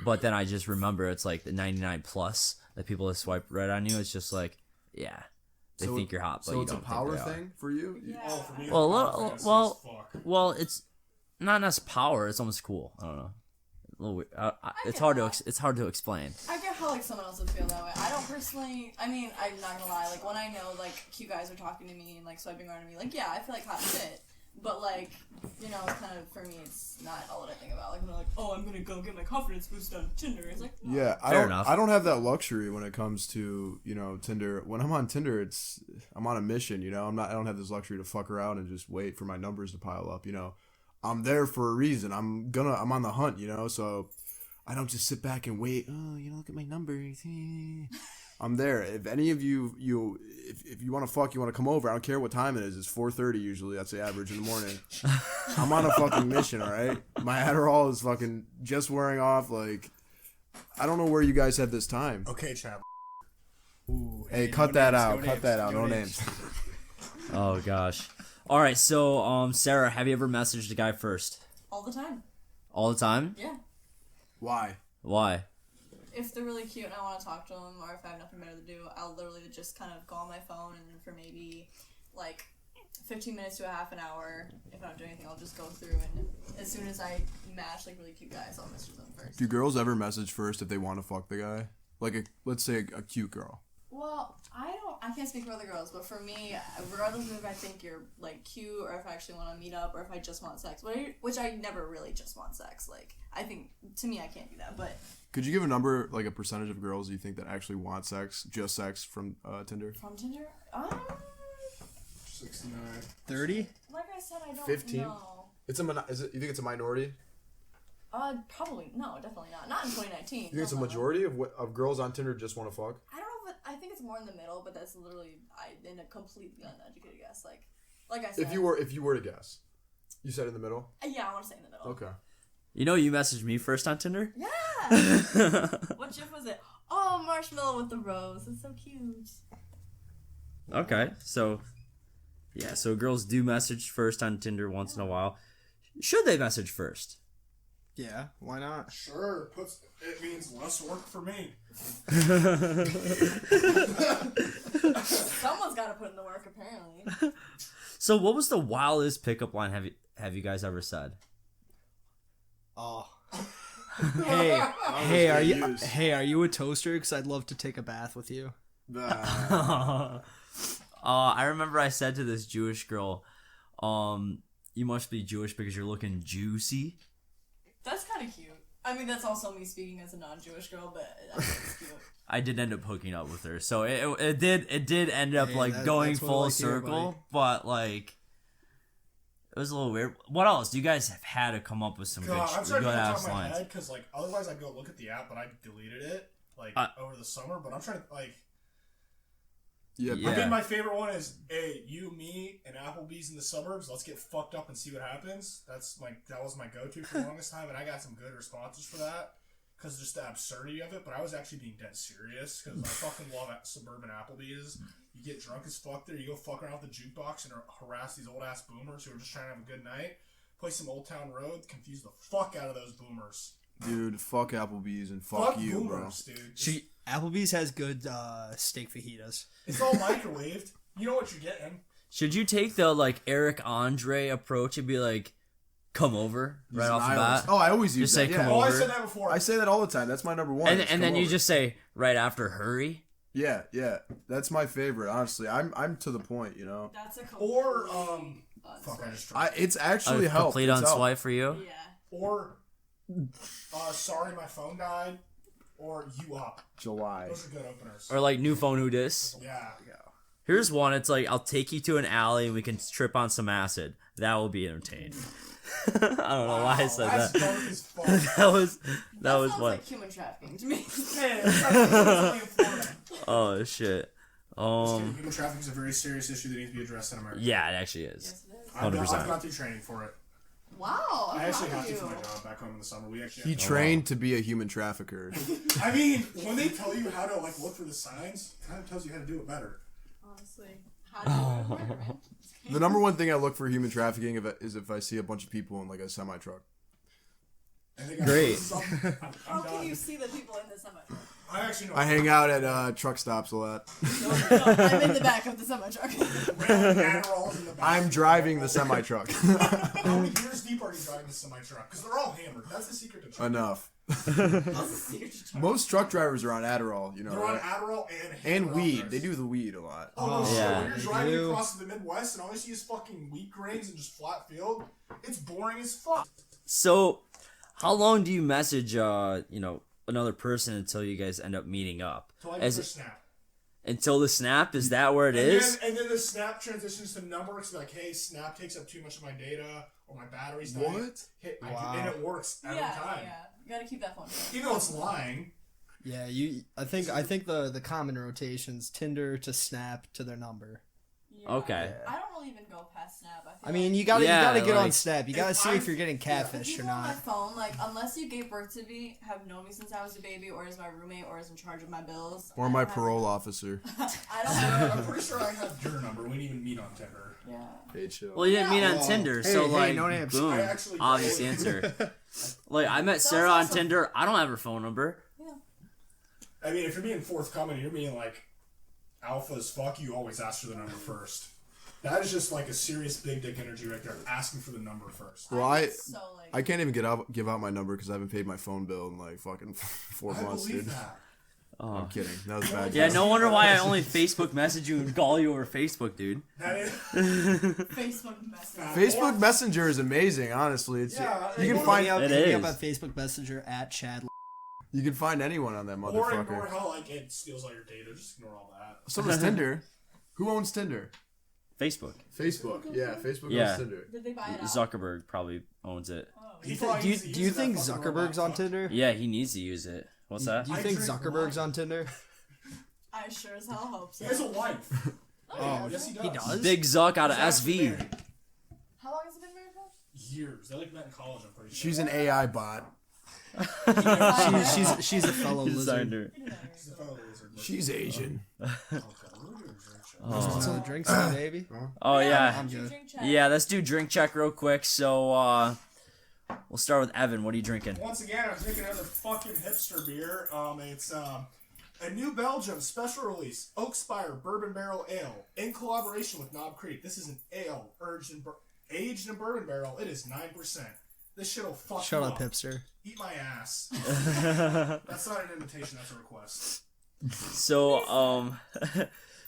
But then I just remember it's like the 99 plus, the people that swipe right on you. It's just like, yeah. They think you're hot, but so you it's don't a power think they thing for you. Yeah. Oh, for me, Well, it's not necessarily power. It's almost cool. I don't know. A little weird. It's hard to explain. I get how like someone else would feel that way. I don't personally. I mean, I'm not gonna lie. Like when I know like cute guys are talking to me and like swiping right on me, like yeah, I feel like hot shit. But like, you know, it's kind of for me, it's not all that I think about. Like when they're like, oh, I'm gonna go get my confidence boost on Tinder. It's like, no. Yeah, Fair enough. I don't have that luxury when it comes to Tinder. When I'm on Tinder, I'm on a mission. I don't have this luxury to fuck around and just wait for my numbers to pile up. I'm there for a reason. I'm on the hunt. So I don't just sit back and wait. Oh, look at my numbers. I'm there. If any of you if you want to fuck, you want to come over. I don't care what time it is. It's 4:30 usually. That's the average in the morning. I'm on a fucking mission. All right. My Adderall is fucking just wearing off. Like, I don't know where you guys had this time. Okay, Chad. Ooh, hey, cut that out. Cut that out. No names. Oh gosh. All right. So, Sarah, have you ever messaged a guy first? All the time. All the time? Yeah. Why? if they're really cute and I want to talk to them, or if I have nothing better to do, I'll literally just kind of go on my phone, and then for maybe like 15 minutes to a half an hour, if I don't do anything, I'll just go through, and as soon as I match like really cute guys, I'll message them first. Do girls ever message first if they want to fuck the guy? Like, let's say a cute girl. Well, I can't speak for other girls, but for me, regardless of if I think you're like cute, or if I actually want to meet up, or if I just want sex, which I never really just want sex. Like, I think to me, I can't do that. But could you give a number, like a percentage of girls you think that actually want sex, just sex from Tinder? From Tinder, 69. 30. Like I said, I don't 15? know. Is it? You think it's a minority? Probably no, definitely not. Not in 2019. You think it's a majority of girls on Tinder just want to fuck? I don't know, but I think it's more in the middle. But that's literally in a completely uneducated guess. Like I said. If you were to guess, you said in the middle. Yeah, I want to say in the middle. Okay. You know, you messaged me first on Tinder. Yeah. What GIF was it? Oh, marshmallow with the rose. It's so cute. Okay, so yeah, so girls do message first on Tinder once in a while. Should they message first? Yeah, why not? Sure, it means less work for me. Someone's got to put in the work, apparently. So, what was the wildest pickup line have you guys ever said? Oh. Hey, are you a toaster? Because I'd love to take a bath with you. I remember I said to this Jewish girl, you must be Jewish because you're looking juicy. That's kind of cute. I mean, that's also me speaking as a non-Jewish girl, but that's cute. I did end up hooking up with her, so it did end up going full circle, but like it was a little weird. What else? You guys have had to come up with some good ass lines. Because like otherwise I'd go look at the app, but I deleted it over the summer. But I'm trying to like. Yeah. I think my favorite one is, hey, you, me, and Applebee's in the suburbs. Let's get fucked up and see what happens. That was my go-to for the longest time, and I got some good responses for that because just the absurdity of it. But I was actually being dead serious because I fucking love suburban Applebee's. You get drunk as fuck there. You go fuck around with the jukebox and harass these old-ass boomers who are just trying to have a good night. Play some Old Town Road. Confuse the fuck out of those boomers. Dude, fuck Applebee's and fuck you, boomers, bro. Dude. Applebee's has good steak fajitas. It's all microwaved. You know what you're getting. Should you take the Eric Andre approach and be like, come over right off the bat? Oh, I always use that. Just say come over. I said that before. I say that all the time. That's my number one. And then you just say right after, hurry. Yeah. That's my favorite. Honestly, I'm to the point. You know. That's a or fuck. I just tried. It's actually helped. Complete unswipe for you. Yeah. Or sorry, my phone died. Or you up. July. Those are good openers. Or new phone, who dis? Yeah. Here's one. It's I'll take you to an alley and we can trip on some acid. That will be entertaining. I don't know why I said that. Dark as fuck. that was sounds what. like human trafficking to me. Oh shit. Human trafficking is a very serious issue that needs to be addressed in America. Yeah, it actually is. Yes, it is. 100%. I've gone through training for it. Wow. I actually have to for my job back home in the summer. He trained to be a human trafficker. I mean, when they tell you how to look for the signs, it kind of tells you how to do it better. Honestly, how do you do it? The number one thing I look for human trafficking is if I see a bunch of people in a semi truck. Great. How can you see the people in the semi truck? I actually know. I hang out at truck stops a lot. No, I'm in the back of the semi truck. I'm driving the semi truck. How many years deep are you driving the semi truck? Because they're all hammered. That's the secret to truck. Enough. Most truck drivers are on Adderall, you know. They're on Adderall and weed. They do the weed a lot. Oh, yeah. When you're driving across the Midwest and all you see is fucking wheat grains and just flat field, it's boring as fuck. So, how long do you message, another person until you guys end up meeting up? Snap. Until the snap? Is that where it is? And then the snap transitions to numbers. Like, hey, snap takes up too much of my data or my battery's dying. What? Wow. And it works every time. Yeah. You gotta keep that phone. Even though it's lying. Yeah, I think the common rotations Tinder to Snap to their number. Yeah. Okay. I don't really even go past Snap. I mean, you gotta get on Snap. You gotta see if you're getting catfish or on not. my phone, unless you gave birth to me, have known me since I was a baby, or is my roommate, or is in charge of my bills, or my parole officer. I don't know. I'm pretty sure I have your number. We didn't even meet on Tinder. Yeah. Hey, chill. Well, you didn't meet on Tinder, so no names. boom, obvious answer. I met Sarah on Tinder. I don't have her phone number. Yeah. I mean, if you're being forthcoming, you're being like alpha as fuck. You always ask for the number first. That is just like a serious big dick energy right there. Asking for the number first. Well, I can't even give out my number because I haven't paid my phone bill in like fucking 4 months, dude. That. Oh. I'm kidding. That was bad. Yeah, no wonder why I only Facebook message you and call you over Facebook, dude. That is Facebook Messenger. Facebook Messenger is amazing, honestly. It's you can find out it me is. up at Facebook Messenger at Chad. You can find anyone on that or motherfucker. ignore how like it steals all your data. Just ignore all that. So does Tinder. Who owns Tinder? Facebook. Facebook. Yeah, Facebook Yeah. owns Tinder. Did they buy it out? Zuckerberg probably owns it. Do you think Zuckerberg's on Tinder? Yeah, he needs to use it. What's that? Do you think Zuckerberg's on Tinder? I sure as hell hope so. He has a wife. Oh, yes, he does. he does? Big Zuck out of He's actually SV. married. How long has it been married for? Years. They like met in college. I'm pretty sure. She's an AI bot. She's a fellow He lizard. signed her. She's a fellow lizard. She's Asian. So the drinks, baby. Oh yeah, I'm good. Drink check. yeah. Let's do drink check real quick. So we'll start with Evan. What are you drinking? Once again, I'm drinking another fucking hipster beer. It's a New Belgium special release Oak Spire Bourbon Barrel Ale in collaboration with Knob Creek. This is an ale aged in bourbon barrel. It is 9%. This shit'll fuck Shut you up, hipster. Eat my ass. That's not an invitation. That's a request. So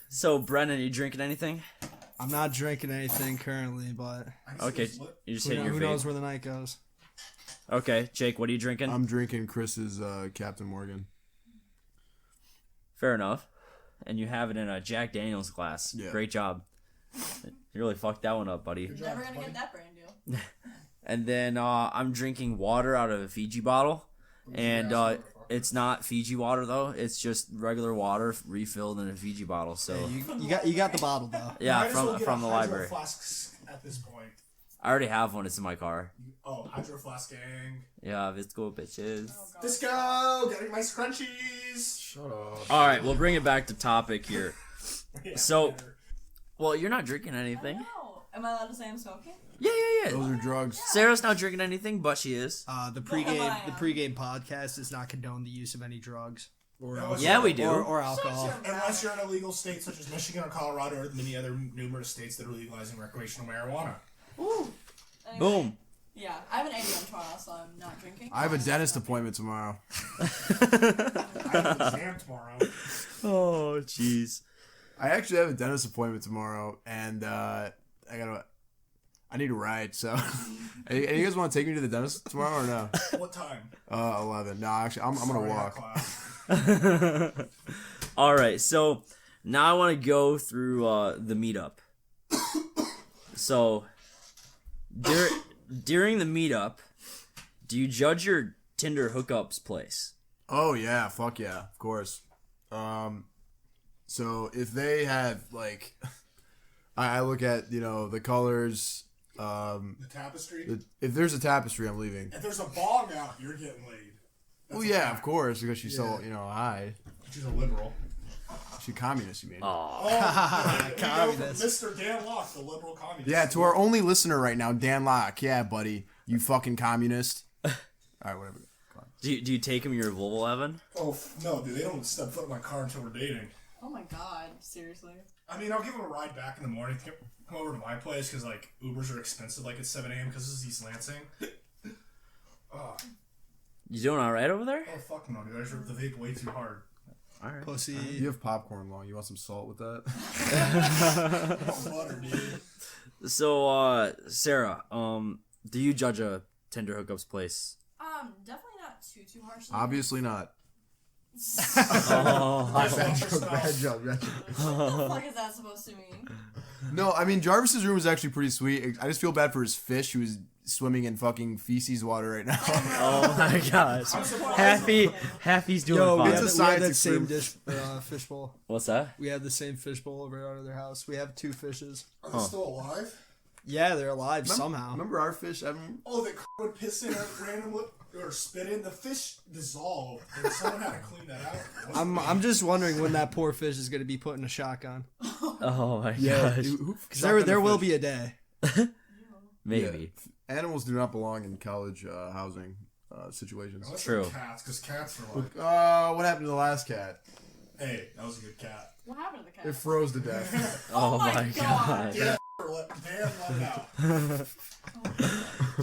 so Brennan, are you drinking anything? I'm not drinking anything currently, but Okay, you just hit your who vape. knows where the night goes. Okay, Jake, what are you drinking? I'm drinking Chris's Captain Morgan. Fair enough. And you have it in a Jack Daniels glass. Yeah. Great job. You really fucked that one up, buddy. You're never gonna get that brand deal. And then I'm drinking water out of a Fiji bottle. And it's not Fiji water though. It's just regular water refilled in a Fiji bottle. So You got the bottle though. yeah, Might as well get from the a Hydro library. Flasks at this point. I already have one. It's in my car. Oh, Hydro Flask gang. Yeah, let's go, bitches. Disco, getting my scrunchies. Shut up. All right, we'll bring it back to topic here. So, well, you're not drinking anything. No. Am I allowed to say I'm smoking? Yeah. Those are drugs. Sarah's not drinking anything, but she is. The pregame podcast does not condone the use of any drugs or Yeah, we do. or alcohol. Unless you're in a legal state such as Michigan or Colorado or the many other numerous states that are legalizing recreational marijuana. Ooh. Anyway, Boom. Yeah, I have an ADM tomorrow, so I'm not drinking. I have a dentist appointment tomorrow. I have an exam tomorrow. Oh, jeez. I actually have a dentist appointment tomorrow, and I need a ride. So, hey, you guys want to take me to the dentist tomorrow or no? What time? 11. No, actually, I'm gonna Sorry, I walk. have class. All right, so now I want to go through the meetup. So, during the meetup, do you judge your Tinder hookups place? Oh yeah, fuck yeah, of course. So if they have like, I look at the colors. The tapestry. If there's a tapestry, I'm leaving. If there's a bong out, you're getting laid. That's Well, a yeah, fact. of course, because she's so high. She's a liberal. She's communist, you mean? Oh, Communist. Mr. Dan Locke, the liberal communist. Yeah, to our only listener right now, Dan Locke. Yeah, buddy, you fucking communist. All right, whatever. Come on. Do you take him your Volvo, Evan? Oh no, dude, they don't step foot in my car until we're dating. Oh my god, seriously. I mean, I'll give him a ride back in the morning. Come over to my place because like Ubers are expensive, like at 7 a.m. because this is East Lansing. Oh, You doing all right over there? oh fuck no, dude! I just ripped the vape way too hard. All right. Pussy. You have popcorn long. You want some salt with that? Oh, butter, dude. So, Sarah, do you judge a Tinder hookups place? Definitely not too harshly. Obviously not. Oh, Bad joke. What the fuck is that supposed to mean? No, I mean Jarvis's room is actually pretty sweet. I just feel bad for his fish who is swimming in fucking feces water right now. oh my gosh. Happy's doing Yo, fine. we It's have, a we have science that same experiment. fishbowl. What's that? We have the same fishbowl over at their house. We have 2 fishes. Are they still alive? Yeah, they're alive somehow. Remember our fish, Evan? Oh, that would piss in randomly or spit in. The fish dissolved, and someone had to clean that out. I'm just wondering when that poor fish is going to be put in a shotgun. Oh my Yeah, gosh. Because there will be a day. Maybe. Animals do not belong in college housing. situations. True. Cats, because cats are like. What happened to the last cat? Hey, that was a good cat. What happened to the cat? It froze to death. Oh my god. Damn, let it out.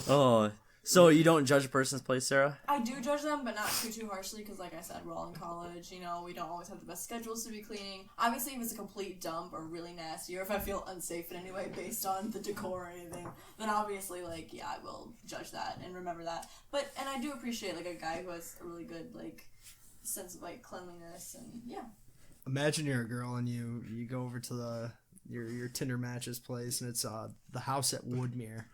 Oh. So you don't judge a person's place, Sarah? I do judge them, but not too harshly, because like I said, we're all in college, you know, we don't always have the best schedules to be cleaning. Obviously, if it's a complete dump or really nasty, or if I feel unsafe in any way based on the decor or anything, then obviously, like, yeah, I will judge that and remember that. But, and I do appreciate, like, a guy who has a really good, like, sense of, like, cleanliness, and, yeah. Imagine you're a girl and you go over to your Tinder matches place, and it's the house at Woodmere.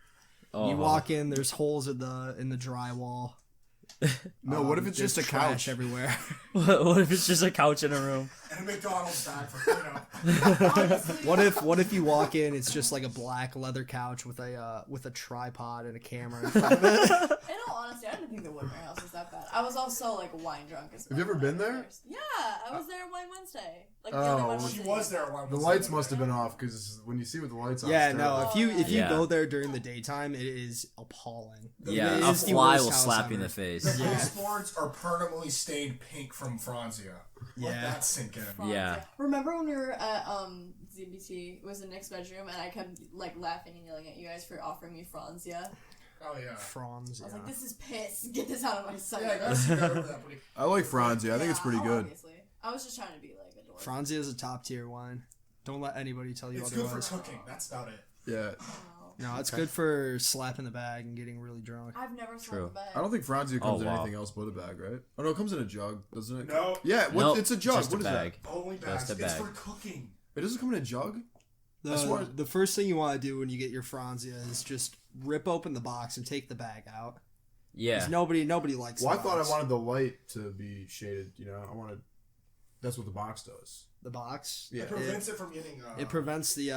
You walk in, there's holes in the drywall. No, what if it's just a couch everywhere? What if it's just a couch in a room? And a McDonald's bag for, you know. What if you walk in, it's just like a black leather couch with a tripod and a camera in front of it? In all honesty, I didn't think the Woodmere house was that bad. I was also like wine drunk as well. Have you ever been there? Yeah, I was there Wine Wednesday. Like the only Wine Wednesday. She was there Wine The Wednesday. lights must have been off because when you see with the lights on. Yeah, no. If you Yeah. go there during the daytime, it is appalling. Yeah, It a is the fly worst will house slap you in ever. the face. The baseboards are permanently stained pink from Franzia. Let Yeah. that sink in. Yeah. Remember when we were at ZBT? It was in Nick's bedroom, and I kept like laughing and yelling at you guys for offering me Franzia. Oh yeah. Franz. I was like, "This is piss. Get this out of my sight." Yeah, I guess you got over that pretty. I like Franzia. I think it's pretty good. Obviously, I was just trying to be like a dork. Franzia is a top tier wine. Don't let anybody tell you It's good otherwise. for cooking. That's about it. Yeah. No, it's good for slapping the bag and getting really drunk. I've never True. smelled a bag. I don't think Franzia comes Oh, in wow. anything else but a bag, right? Oh no, it comes in a jug, doesn't it? No. Yeah, Nope, it's a jug. just a What is bag. Only bags. Just a It's bag. for cooking. that? It doesn't come in a jug. The first thing you want to do when you get your Franzia is just rip open the box and take the bag out. Yeah. 'Cause nobody likes. Well, I the thought I box. wanted the light to be shaded. You know, I wanted. That's what the box does. the box. Yeah. It prevents it from getting. It prevents the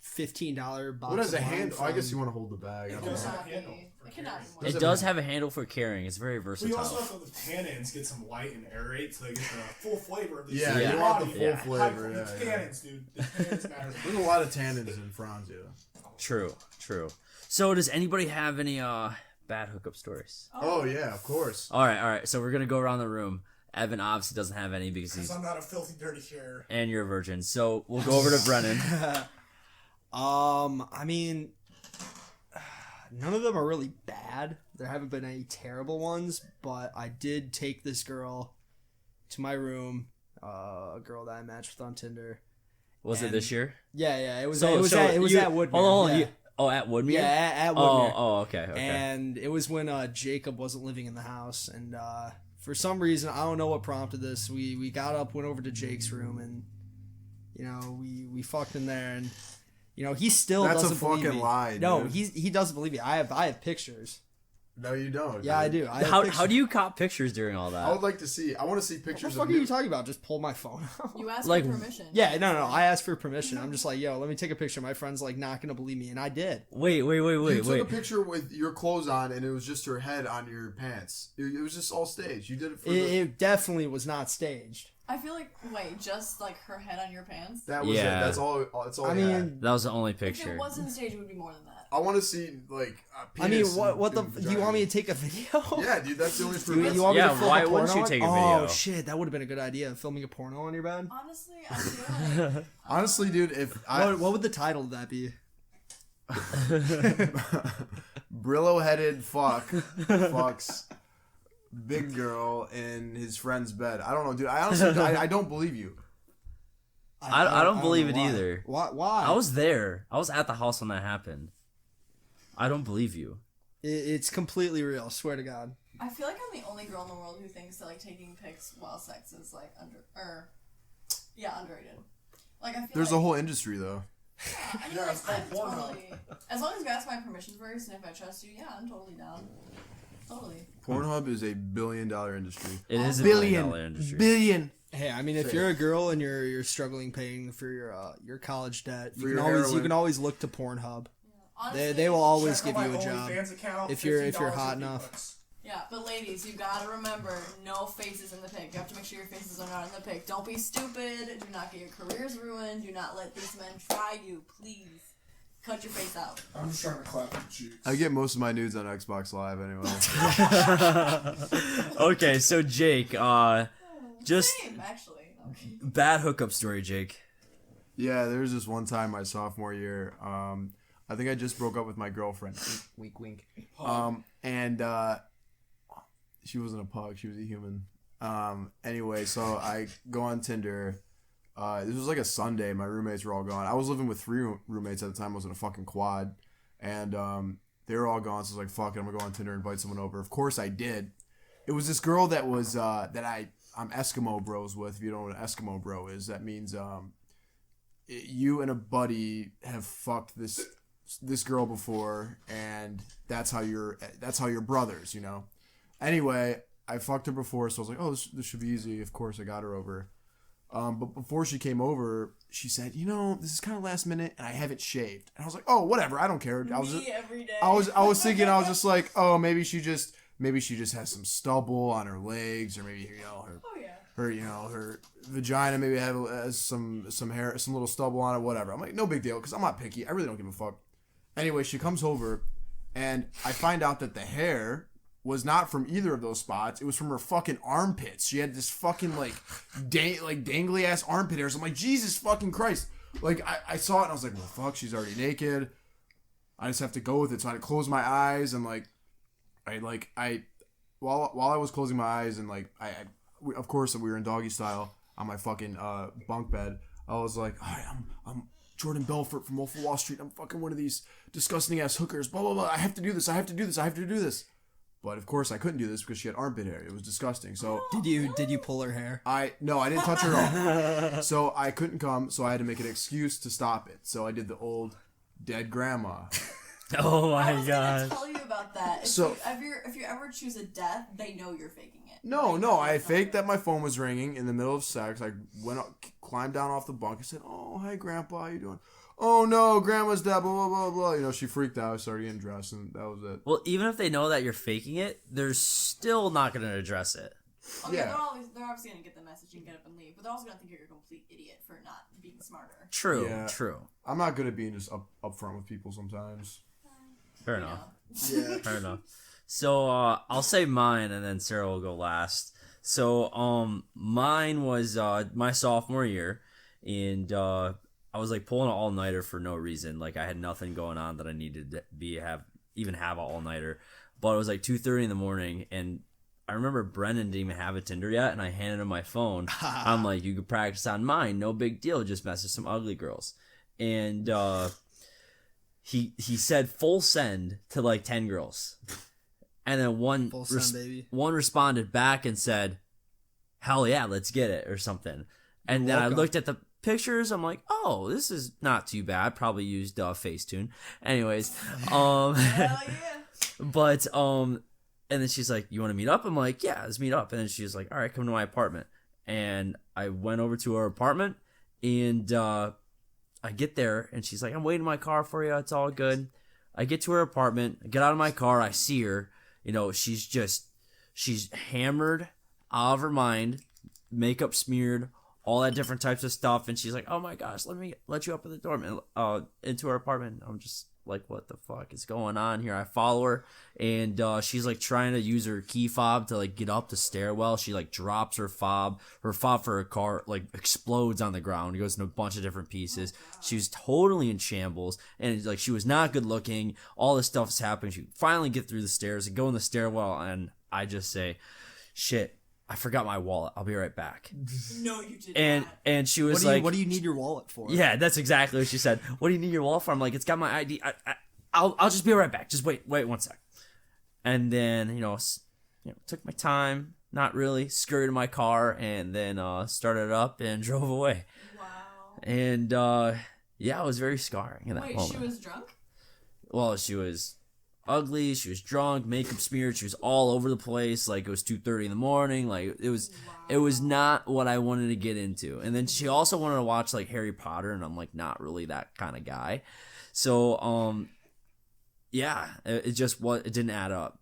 $15 box. What has a of wine handle? I guess from- you want to hold the bag. I It don't does know. have a handle. It cannot be more. It does have a handle for carrying. It's very But you versatile. also have to let the tannins get some light and aerate so they get the full flavor of the Yeah, you want the full Yeah. flavor. The Yeah, tannins, dude. The tannins matter. There's a lot of tannins in Franzia. True. So does anybody have any bad hookup stories? Oh yeah, of course. All right. So we're gonna go around the room. Evan obviously doesn't have any because Because he's I'm not a filthy, dirty sharer. and you're a virgin. So we'll go over to Brennen. I mean, none of them are really bad. There haven't been any terrible ones, but I did take this girl to my room, a girl that I matched with on Tinder. Was it this year? Yeah, it was. So it was at Woodmere. Hold on. Yeah. At Woodmere? Yeah, at Woodmere. Oh, okay. And it was when Jacob wasn't living in the house, and for some reason, I don't know what prompted this. We got up, went over to Jake's room, and we fucked in there, and he still That's a doesn't believe fucking me. lie, No, dude. he doesn't believe me. I have pictures. No, you don't. Yeah, I dude. do. I have How pictures. do you cop pictures during all that? I would like to see. I want to see What the pictures fuck of are you talking about? Just pull my phone out. You asked Like- for permission. Yeah, no. I asked for permission. I'm just like, yo, let me take a picture. My friend's like not gonna believe me, and I did. Wait. You took a picture with your clothes on, and it was just her head on your pants. It was just all staged. You did it for It definitely was not staged. I feel like, wait, just like her head on your pants? that was Yeah. it. That's all. That's all. I he had. mean, That was the only If picture. it wasn't staged, it would be more than that. I want to see like. A I mean, penis what the? and Do you want me to take a video? Yeah, dude. That's the only proof. You want me Yeah, to film why a wouldn't porno? you take a Oh video? shit, that would have been a good idea. Filming a porno on your bed. Honestly, I feel like Honestly, dude, if I What would the title of that be? Brillo-headed fucks big girl in his friend's bed. I don't know, dude. I honestly, I don't believe you. I don't believe it know why. either. Why? I was there. I was at the house when that happened. I don't believe you. It's completely real. Swear to God. I feel like I'm the only girl in the world who thinks that like taking pics while sex is like underrated. Like I feel There's like, a whole industry though. I mean, Yeah, like, it's called I'm Pornhub. totally. As long as you ask my permission first, and if I trust you, yeah, I'm totally down. Totally. Pornhub is a $1 billion industry. It is a Billion. $1 billion industry. Billion. Hey, I mean, if you're a girl and you're struggling paying for your college debt, For you your can always heroin. always look to Pornhub. Honestly, They will always Check give out you my a job OnlyFans account, if you're $50 hot for enough. V-Bucks. Yeah, but ladies, you gotta remember, no faces in the pic. You have to make sure your faces are not in the pic. Don't be stupid. Do not get your careers ruined. Do not let these men try you, please. cut your face out. I'm just trying to clap your cheeks. I get most of my nudes on Xbox Live anyway. Okay, so Jake, just Same, actually. Okay. bad hookup story, Jake. Yeah, there was this one time my sophomore year. I think I just broke up with my girlfriend. Wink, wink. And she wasn't a pug; she was a human. Anyway, so I go on Tinder. This was like a Sunday. My roommates were all gone. I was living with 3 roommates at the time. I was in a fucking quad, and they were all gone. So I was like, "Fuck it, I'm gonna go on Tinder and invite someone over." Of course, I did. It was this girl that was I'm Eskimo bros with. If you don't know what an Eskimo bro is, that means you and a buddy have fucked this girl before, and that's how you're brothers, you know. Anyway, I fucked her before, so I was like, oh, this should be easy. Of course, I got her over. But before she came over, she said, you know, this is kind of last minute, and I haven't shaved. And I was like, oh, whatever, I don't care. Every day. I was thinking, I was just like, oh, maybe she just has some stubble on her legs, or maybe, you know, her vagina maybe has some hair, some little stubble on it, whatever. I'm like, no big deal, because I'm not picky. I really don't give a fuck. Anyway, she comes over, and I find out that the hair was not from either of those spots. It was from her fucking armpits. She had this fucking dangly ass armpit hairs. I'm like, Jesus fucking Christ. Like, I saw it and I was like, well, fuck, she's already naked. I just have to go with it. So I had to close my eyes and while I was closing my eyes and of course we were in doggy style on my fucking bunk bed. I was like, all right, I'm Jordan Belfort from Wolf of Wall Street. I'm fucking one of these disgusting ass hookers. Blah blah blah. I have to do this. But of course I couldn't do this because she had armpit hair. It was disgusting. So did you pull her hair? No, I didn't touch her at all. So I couldn't come. So I had to make an excuse to stop it. So I did the old dead grandma. Oh my I was god. gonna tell you about that. If you ever choose a death, they know you're faking it. No, I faked that my phone was ringing in the middle of sex. I went up, climbed down off the bunk. I said, "Oh, hi, Grandpa, how you doing?" "Oh no, Grandma's dead." Blah blah blah blah. You know, she freaked out. I started getting dressed, and that was it. Well, even if they know that you're faking it, they're still not gonna address it. Okay, they're obviously gonna get the message and get up and leave, but they're also gonna think you're a complete idiot for not being smarter. True. I'm not good at being just upfront with people sometimes. Fair enough. Yeah. Fair enough. So I'll say mine, and then Sarah will go last. So mine was my sophomore year, and I was like pulling an all-nighter for no reason. Like I had nothing going on that I needed to have an all-nighter. But it was like 2:30 in the morning, and I remember Brennen didn't even have a Tinder yet, and I handed him my phone. I'm like, you could practice on mine, no big deal. Just message some ugly girls, and he said full send to like 10 girls. And then one responded back and said, hell yeah, let's get it, or something. And then I looked at the pictures. I'm like, oh, this is not too bad. Probably used Facetune. Anyways, Hell yeah. But and then she's like, you want to meet up? I'm like, yeah, let's meet up. And then she's like, all right, come to my apartment. And I went over to her apartment, and I get there, and she's like, I'm waiting in my car for you. It's all good. I get to her apartment. I get out of my car. I see her. You know, she's hammered out of her mind, makeup smeared, all that different types of stuff. And she's like, oh my gosh, let me let you up at the door, into her apartment. I'm just like, what the fuck is going on here? I follow her, and she's like trying to use her key fob to like get up the stairwell. She like drops her fob for her car like explodes on the ground. It goes in a bunch of different pieces. She was totally in shambles, and like she was not good looking. All this stuff is happening. She finally get through the stairs and go in the stairwell, and I just say, shit, I forgot my wallet. I'll be right back. No, you did not. And she was like, what do you need your wallet for? Yeah, that's exactly what she said. What do you need your wallet for? I'm like, it's got my ID. I'll just be right back. Just wait 1 sec. And then, took my time, not really, skirted my car, and then started up and drove away. Wow. And yeah, it was very scarring in that moment. She was drunk? Well, she was ugly, she was drunk, makeup smeared, she was all over the place. Like, it was 2:30 in the morning. Like, it was not what I wanted to get into. And then she also wanted to watch like Harry Potter, and I'm like, not really that kind of guy. So yeah, it didn't add up.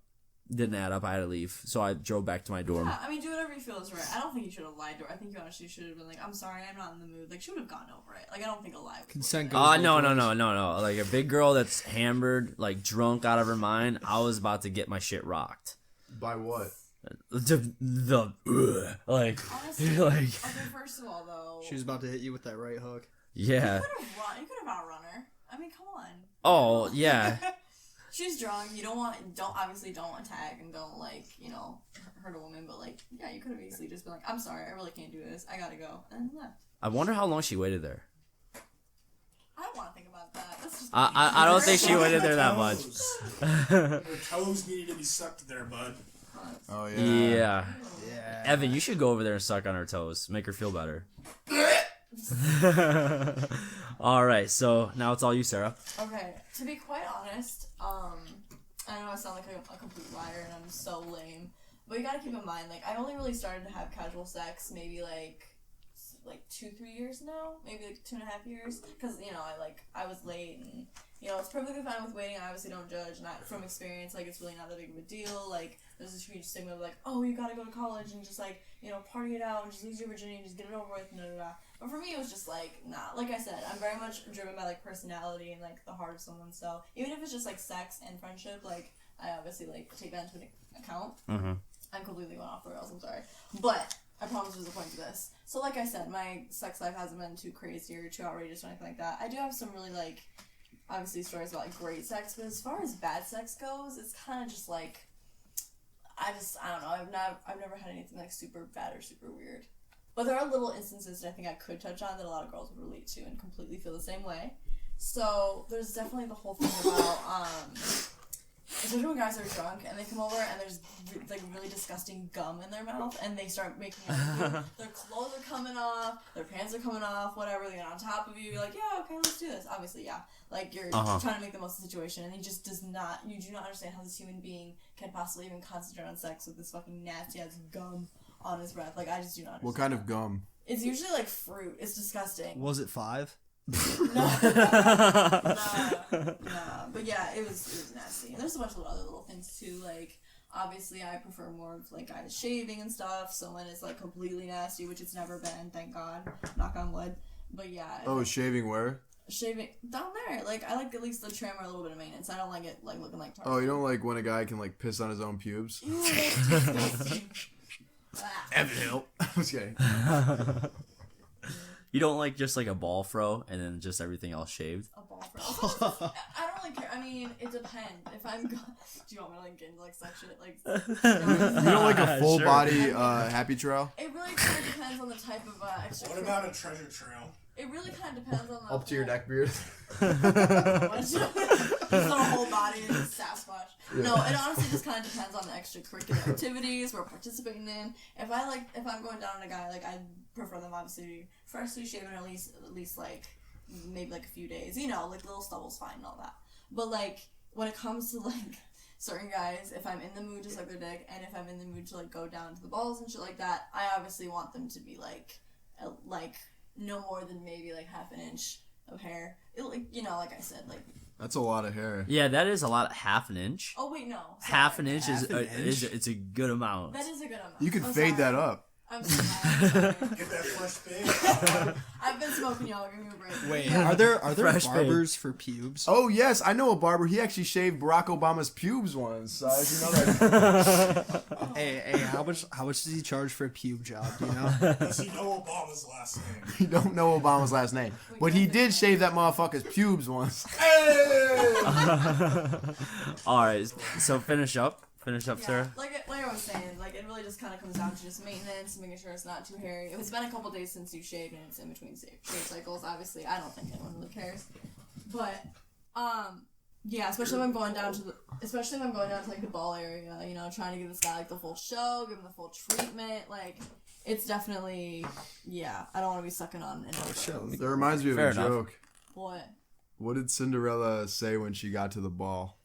didn't add up. I had to leave, so I drove back to my dorm. Yeah, I mean, do whatever you feel is right. I don't think you should have lied to her. I think you honestly should have been like, I'm sorry, I'm not in the mood. Like, she would have gotten over it. Like, I don't think a lie would Consent work. goes. No. Like a big girl that's hammered, like drunk out of her mind. I was about to get my shit rocked. By what? Like, Honestly, okay, first of all, though. She was about to hit you with that right hook. yeah. You could have outrun her. I mean, come on. Oh, yeah. She's drunk. You don't want tag and don't like, hurt a woman. But like, yeah, you could have easily just been like, I'm sorry, I really can't do this. I gotta go, and then left. I wonder how long she waited there. I don't want to think about that. That's just. I don't think she waited there that much. Her toes needed to be sucked there, bud. Oh Yeah. Evan, you should go over there and suck on her toes. Make her feel better. All right, so now it's all you, Sarah. Okay, to be quite honest, I know I sound like a complete liar and I'm so lame, but you gotta keep in mind, like, I only really started to have casual sex maybe like 2-3 years now, maybe like 2.5 years, because I was late, and it's perfectly fine with waiting. I obviously don't judge, not from experience, like, it's really not that big of a deal. Like, there's this huge stigma of like, oh, you gotta go to college and just like party it out and just lose your virginity and just get it over with, But for me, it was just like, nah. Like I said, I'm very much driven by like personality and like the heart of someone. So even if it's just like sex and friendship, like I obviously like take that into account. Mm-hmm. I'm completely going off the rails. I'm sorry, but I promise there's a point to this. So like I said, my sex life hasn't been too crazy or too outrageous or anything like that. I do have some really like obviously stories about like great sex, but as far as bad sex goes, it's kind of just like I don't know. I've never had anything like super bad or super weird. But there are little instances that I think I could touch on that a lot of girls would relate to and completely feel the same way. So there's definitely the whole thing about, especially when guys are drunk and they come over and there's like really disgusting gum in their mouth and they start making their clothes are coming off, their pants are coming off, whatever. They get on top of you. You're like, yeah, okay, let's do this. Obviously, yeah. Like you're trying to make the most of the situation, and he just you do not understand how this human being can possibly even concentrate on sex with this fucking nasty ass gum on his breath. Like, I just do not understand. What kind of gum? It's usually like fruit. It's disgusting. Was it 5? No. But yeah, it was nasty. And there's a bunch of other little things too. Like, obviously, I prefer more of like guys shaving and stuff. So when it's like completely nasty, which it's never been, thank God, knock on wood. But yeah. Oh, shaving where? Shaving down there. Like, I like at least the trim or a little bit of maintenance. I don't like it like looking like. Oh, you don't like when a guy can like piss on his own pubes? Ew, that's disgusting. Evan Hill. I'm just kidding. You don't like just like a ball fro and then just everything else shaved? A ball fro. I don't really care. I mean, it depends. If I'm do you want me to like get into like sex shit? Like, you don't like a full Sure. body happy trail? it really kind of depends on the type of extra. What about a treasure trail? It really kind of depends on the Up to your neck beard? Just on a whole body and Sasquatch. Yeah. No, it honestly just kind of depends on the extracurricular activities we're participating in. If I'm going down on a guy, like, I prefer them obviously to be freshly shaven at least like maybe like a few days. Like little stubble's fine and all that. But like when it comes to like certain guys, if I'm in the mood to suck their dick and if I'm in the mood to like go down to the balls and shit like that, I obviously want them to be like no more than maybe like half an inch of hair. Like I said, like. That's a lot of hair. Yeah, that is a lot. Half an inch. Oh wait, no. Sorry. Half an inch is it's a good amount. That is a good amount. You could fade that up. I'm sorry. Get that fresh fade. I've been smoking, y'all. Give me a break. Wait, are there Fresh barbers for pubes? Oh yes, I know a barber. He actually shaved Barack Obama's pubes once. You know that. Hey, how much does he charge for a pube job? Do you know? Does he know Obama's last name? You don't know Obama's last name, but he did shave that motherfucker's pubes once. Hey! All right, so finish up, Yeah, Sarah. like I was saying, like it really just kind of comes down to just maintenance, making sure it's not too hairy. If it's been a couple days since you shaved and it's in between shave cycles, obviously I don't think anyone really cares. But yeah, especially when I'm going down to like the ball area, trying to give this guy like the full show, give him the full treatment, like. It's definitely, I don't want to be sucking on it. That reminds me of a joke. What? What did Cinderella say when she got to the ball?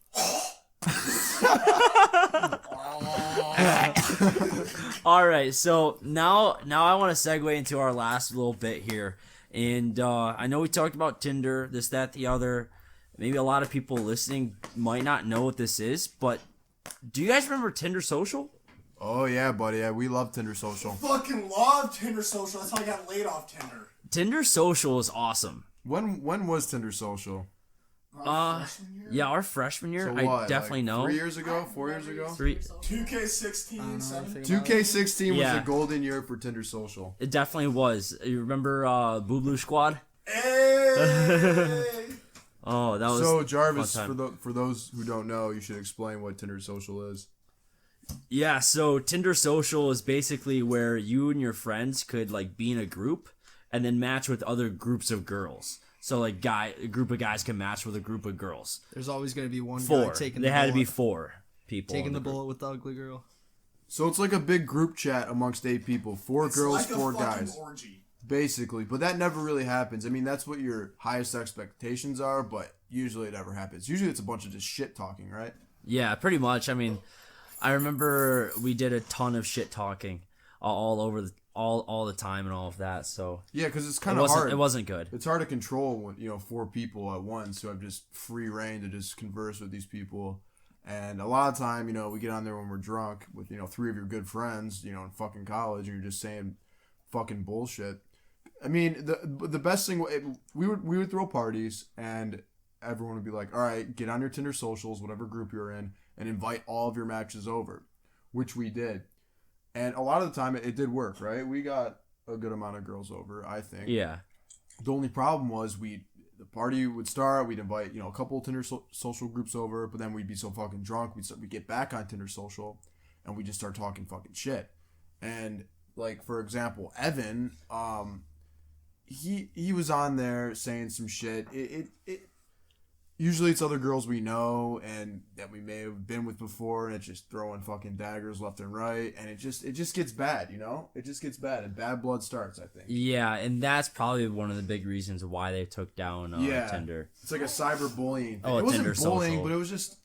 All right, so now I want to segue into our last little bit here, and I know we talked about Tinder, this, that, the other. Maybe a lot of people listening might not know what this is, but Do you guys remember Tinder Social? Oh yeah, buddy. Yeah, we love Tinder Social. Fucking love Tinder Social. That's how I got laid off Tinder. Tinder Social is awesome. When was Tinder Social? Yeah, our freshman year. So what, I definitely know. 3 years ago? 4 years ago? 2K16, 17. 2K16 was Yeah. the golden year for Tinder Social. It definitely was. You remember Boo Blue Squad? Hey! Oh, that was So a Jarvis, fun time. for those who don't know, you should explain what Tinder Social is. Yeah, so Tinder Social is basically where you and your friends could like be in a group and then match with other groups of girls. So like a group of guys can match with a group of girls. There's always going to be one Four. guy taking They the had to bullet. be 4 people. Taking in the group. bullet with the ugly girl. So it's like a big group chat amongst 8 people, 4 It's girls, like a 4 fucking guys, orgy. basically. But that never really happens. I mean, that's what your highest expectations are, but usually it never happens. Usually it's a bunch of just shit talking, right? Yeah, pretty much. I mean, I remember we did a ton of shit talking all over all the time and all of that. So Yeah, because it's kind of hard. It wasn't good. It's hard to control when 4 people at once who have just free reign to just converse with these people. And a lot of time, we get on there when we're drunk with 3 of your good friends, in fucking college, and you're just saying fucking bullshit. I mean, the best thing we would throw parties, and everyone would be like, all right, get on your Tinder Socials, whatever group you're in, and invite all of your matches over, which we did. And a lot of the time it did work, right? We got a good amount of girls over, I think. Yeah. The only problem was the party would start, we'd invite, a couple of Tinder Social groups over, but then we'd be so fucking drunk, we'd get back on Tinder Social, and we just start talking fucking shit. And, like, for example, Evan, he was on there saying some shit. Usually it's other girls we know and that we may have been with before, and it's just throwing fucking daggers left and right, and it just gets bad, It just gets bad, and bad blood starts, I think. Yeah, and that's probably one of the big reasons why they took down Tinder. It's like a cyberbullying thing. Oh, it wasn't Tinder bullying, Social. but it was just,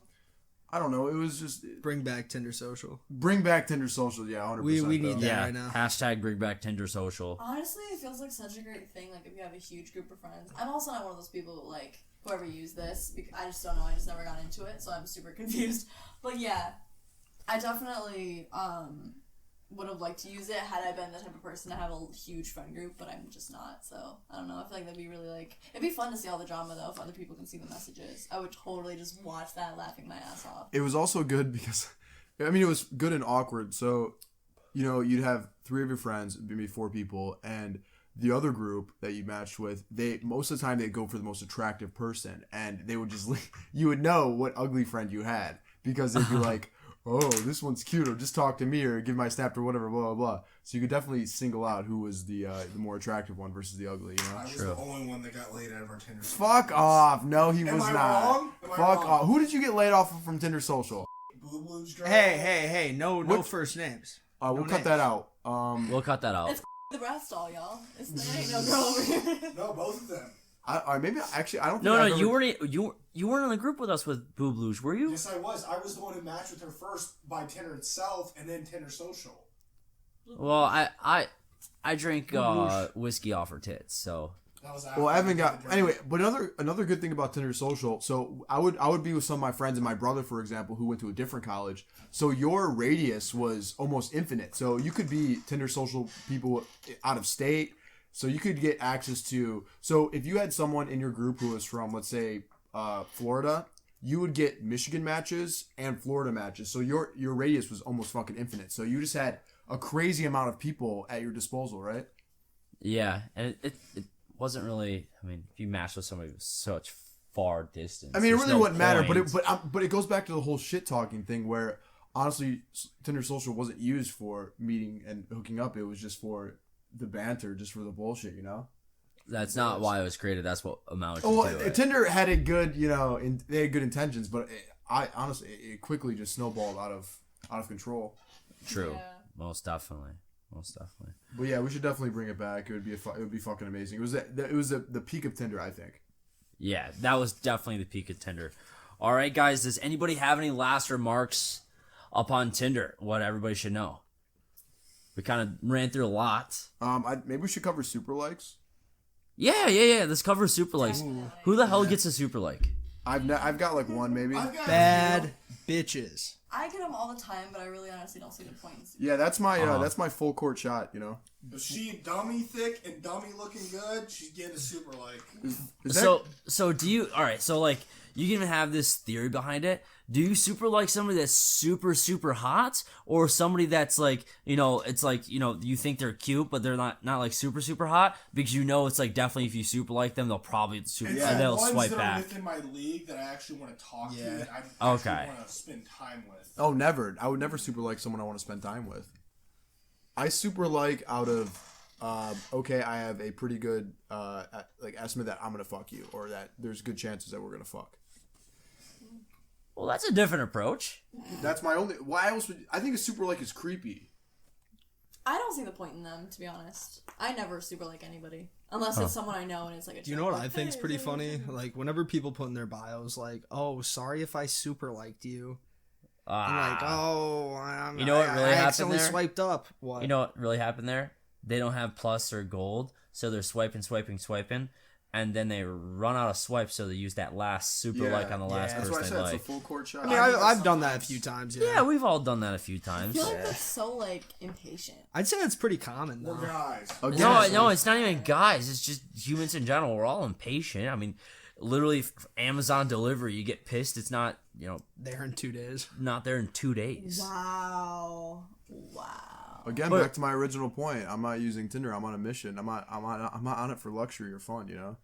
I don't know, it was just... Bring back Tinder Social. Bring back Tinder Social, yeah, 100%. We need though. that Yeah, right now. hashtag bring back Tinder Social. Honestly, it feels like such a great thing. Like if you have a huge group of friends. I'm also not one of those people that, like, whoever used this, because I just don't know. I just never got into it, so I'm super confused. But yeah, I definitely would have liked to use it had I been the type of person to have a huge friend group, but I'm just not. So I don't know. I feel like that'd be really it'd be fun to see all the drama though if other people can see the messages. I would totally just watch that laughing my ass off. It was also good because, I mean, it was good and awkward. So, you'd have 3 of your friends, maybe 4 people, and the other group that you matched with, most of the time they'd go for the most attractive person, and they would just you would know what ugly friend you had because they'd be like, oh, this one's cute, or just talk to me, or give my snap, or whatever, blah blah blah. So you could definitely single out who was the more attractive one versus the ugly. I was the only one that got laid out of our Tinder. Fuck off! No, he was I not. wrong? Am I Fuck wrong? off! Who did you get laid off from Tinder Social? Blue Blues girl. Hey, no first names. We'll No cut names. that out. We'll cut that out. It's the rest all y'all. There ain't no girl over here. No, both of them. Maybe actually I don't. Think No, I've you ever- weren't. You weren't in the group with us with Boo Blues, were you? Yes, I was. I was the one who matched with her first by Tinder itself, and then Tinder Social. Well, I drink whiskey off her tits, so. That was after Well, Evan I got did the anyway. But another good thing about Tinder Social. So I would be with some of my friends and my brother, for example, who went to a different college. So your radius was almost infinite. So you could be Tinder Social people out of state. So you could get access to. So if you had someone in your group who was from, let's say, Florida, you would get Michigan matches and Florida matches. So your radius was almost fucking infinite. So you just had a crazy amount of people at your disposal, right? Yeah, and it wasn't really. I mean, if you matched with somebody with such far distance, I mean, it there's really no wouldn't matter. point. But it goes back to the whole shit talking thing where honestly, Tinder Social wasn't used for meeting and hooking up. It was just for the banter, just for the bullshit, That's not why it was created. That's what amounted to it. Tinder had a good, they had good intentions, but it quickly just snowballed out of control. True, Yeah. most definitely. But yeah, we should definitely bring it back. It would be fucking amazing. It was the peak of Tinder, I think. Yeah, that was definitely the peak of Tinder. All right, guys, does anybody have any last remarks upon Tinder? What everybody should know? We kind of ran through a lot. Maybe we should cover super likes. Yeah. Let's cover super likes. Who the hell gets a super like? I've got like one maybe. Bad bitches. I get them all the time, but I really honestly don't see the point. Yeah, that's my full court shot. You know. If she dummy thick and dummy looking good, she's getting a super like. So do you? All right. So like, you can even have this theory behind it. Do you super like somebody that's super super hot, or somebody that's like, you know, it's like, you know, you think they're cute but they're not like super super hot, because you know it's like definitely if you super like them they'll probably super they'll swipe that back. Are within my league that I actually want to talk to. And I Okay. actually want to spend time with. Oh, never. I would never super like someone I want to spend time with. I super like out of okay, I have a pretty good like estimate that I'm gonna fuck you, or that there's good chances that we're gonna fuck. Well, that's a different approach. That's my only. Why else would I think a super like is creepy? I don't see the point in them, to be honest. I never super like anybody unless it's someone I know and it's like a. Do you know what I think's pretty funny? Like whenever people put in their bios like, "Oh, sorry if I super liked you." I'm like, "Oh, you know what really I happened accidentally there? swiped up." What? You know what really happened there? They don't have plus or gold, so they're swiping, and then they run out of swipes, so they use that last super like on the last that's person what I they said. like. It's a full court shot. I mean, I've done that a few times. Yeah, we've all done that a few I times. feel like that's so like impatient. I'd say that's pretty common though. We're guys. No, it's not even guys. It's just humans in general. We're all impatient. I mean, literally, Amazon delivery, you get pissed. It's not, you know, there in 2 days. Not there in 2 days. Wow. Again, back to my original point. I'm not using Tinder. I'm on a mission. I'm not on it for luxury or fun. You know.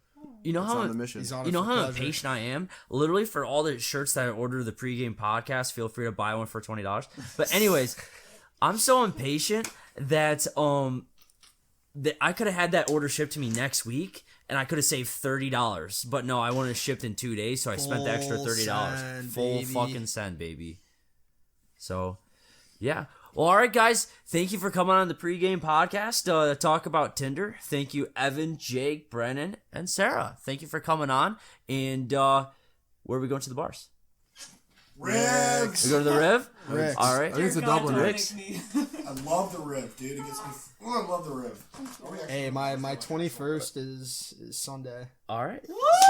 You know how on the mission. You know how impatient I am. Literally, for all the shirts that I order the pregame podcast, feel free to buy one for $20. But anyways, I'm so impatient that that I could have had that order shipped to me next week, and I could have saved $30. But no, I wanted it shipped in 2 days, so I spent the extra $30. Full fucking send, baby. So, yeah. Well, all right, guys. Thank you for coming on the pregame podcast to talk about Tinder. Thank you, Evan, Jake, Brennan, and Sarah. Thank you for coming on. And where are we going to the bars? Rigs. We go to the Riv? Rigs. All right. I think it's a Dublin Rigs. I love the Riv, dude. It gets me. I love the Riv. Hey, my 21st is Sunday. All right.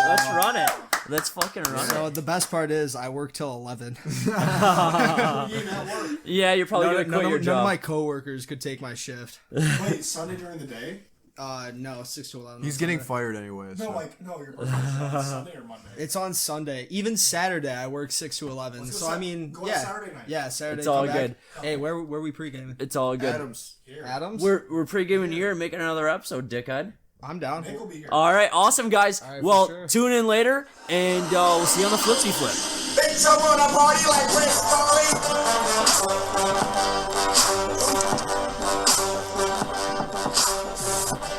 Let's run it. Let's fucking run it. So the best part is I work till 11. Yeah, you're probably going to quit your job. None of my coworkers could take my shift. Wait, Sunday during the day? No, 6 to 11. He's getting fired anyway. No, you're working on Sunday or Monday? It's on Sunday. Even Saturday, I work 6 to 11. So I mean, go yeah, Saturday night. Yeah, Saturday. It's all come good. Back. Hey, where we pre-gaming? It's all good. Adams. Adams. We're pre-gaming here and making another episode, dickhead. I'm down. Nick will be here. All right, awesome, guys. All right, well, for sure. tune in later, and we'll see you on the Flipsy Flip. Bitch, I wanna party like Chris Farley.